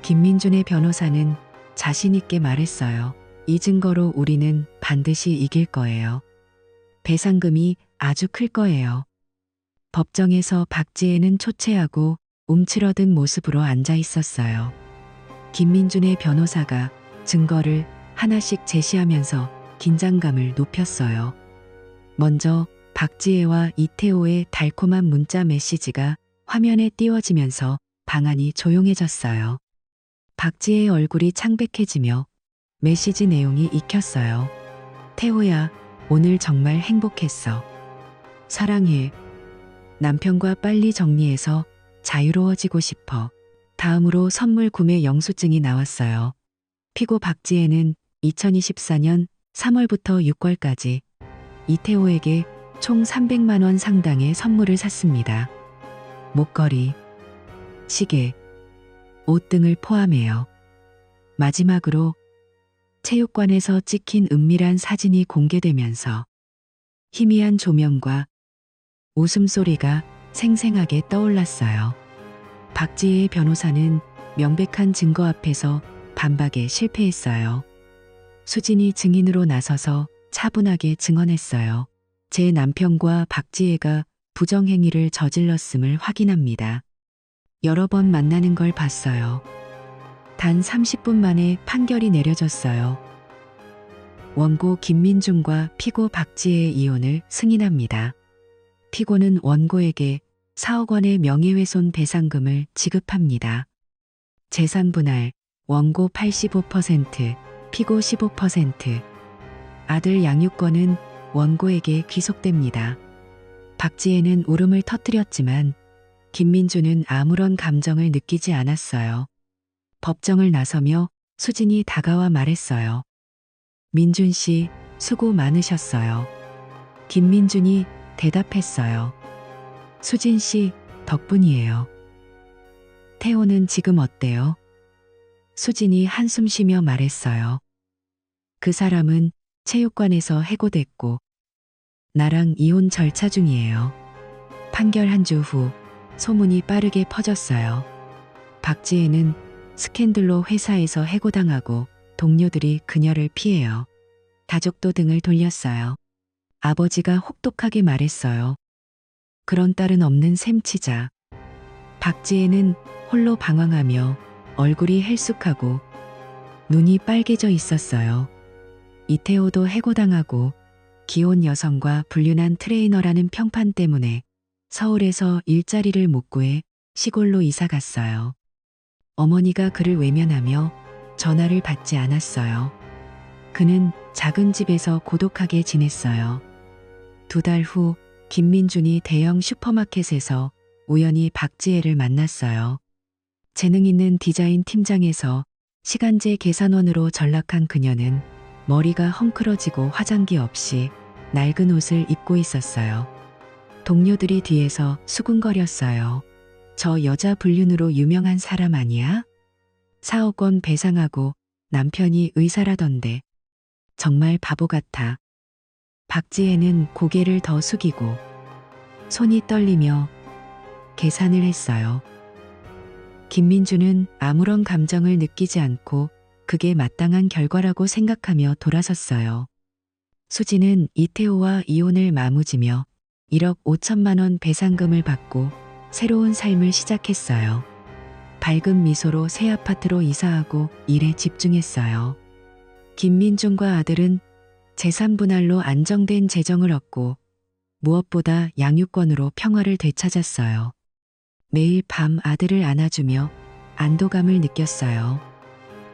김민준의 변호사는 자신 있게 말했어요. 이 증거로 우리는 반드시 이길 거예요. 배상금이 아주 클 거예요. 법정에서 박지혜는 초췌하고 움츠러든 모습으로 앉아 있었어요. 김민준의 변호사가 증거를 하나씩 제시하면서 긴장감을 높였어요. 먼저 박지혜와 이태호의 달콤한 문자 메시지가 화면에 띄워지면서 방안이 조용해졌어요. 박지혜의 얼굴이 창백해지며 메시지 내용이 익혔어요. 태호야, 오늘 정말 행복했어. 사랑해. 남편과 빨리 정리해서 자유로워지고 싶어. 다음으로 선물 구매 영수증이 나왔어요. 피고 박지혜는 2024년 3월부터 6월까지 이태호에게 총 300만 원 상당의 선물을 샀습니다. 목걸이, 시계, 옷 등을 포함해요. 마지막으로 체육관에서 찍힌 은밀한 사진이 공개되면서 희미한 조명과 웃음소리가 생생하게 떠올랐어요. 박지혜의 변호사는 명백한 증거 앞에서 반박에 실패했어요. 수진이 증인으로 나서서 차분하게 증언했어요. 제 남편과 박지혜가 부정행위를 저질렀음을 확인합니다. 여러 번 만나는 걸 봤어요. 단 30분 만에 판결이 내려졌어요. 원고 김민준과 피고 박지혜의 이혼을 승인합니다. 피고는 원고에게 4억 원의 명예훼손 배상금을 지급합니다. 재산 분할, 원고 85%, 피고 15%. 아들 양육권은 원고에게 귀속됩니다. 박지혜는 울음을 터뜨렸지만 김민주는 아무런 감정을 느끼지 않았어요. 법정을 나서며 수진이 다가와 말했어요. 민준 씨, 수고 많으셨어요. 김민준이 대답했어요. 수진 씨, 덕분이에요. 태호는 지금 어때요? 수진이 한숨 쉬며 말했어요. 그 사람은 체육관에서 해고됐고, 나랑 이혼 절차 중이에요. 판결 한 주 후, 소문이 빠르게 퍼졌어요. 박지혜는 스캔들로 회사에서 해고당하고 동료들이 그녀를 피해요. 가족도 등을 돌렸어요. 아버지가 혹독하게 말했어요. 그런 딸은 없는 셈치자. 박지혜는 홀로 방황하며 얼굴이 헬쑥하고 눈이 빨개져 있었어요. 이태호도 해고당하고 기혼 여성과 불륜한 트레이너라는 평판 때문에 서울에서 일자리를 못 구해 시골로 이사 갔어요. 어머니가 그를 외면하며 전화를 받지 않았어요. 그는 작은 집에서 고독하게 지냈어요. 2달 후 김민준이 대형 슈퍼마켓에서 우연히 박지혜를 만났어요. 재능 있는 디자인 팀장에서 시간제 계산원으로 전락한 그녀는 머리가 헝클어지고 화장기 없이 낡은 옷을 입고 있었어요. 동료들이 뒤에서 수군거렸어요. 저 여자 불륜으로 유명한 사람 아니야? 4억 원 배상하고 남편이 의사라던데. 정말 바보 같아. 박지혜는 고개를 더 숙이고 손이 떨리며 계산을 했어요. 김민주는 아무런 감정을 느끼지 않고 그게 마땅한 결과라고 생각하며 돌아섰어요. 수지는 이태호와 이혼을 마무지며 1억 5천만 원 배상금을 받고 새로운 삶을 시작했어요. 밝은 미소로 새 아파트로 이사하고 일에 집중했어요. 김민준과 아들은 재산 분할로 안정된 재정을 얻고 무엇보다 양육권으로 평화를 되찾았어요. 매일 밤 아들을 안아주며 안도감을 느꼈어요.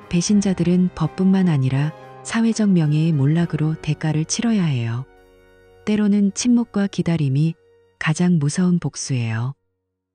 배신자들은 법뿐만 아니라 사회적 명예의 몰락으로 대가를 치러야 해요. 때로는 침묵과 기다림이 가장 무서운 복수예요.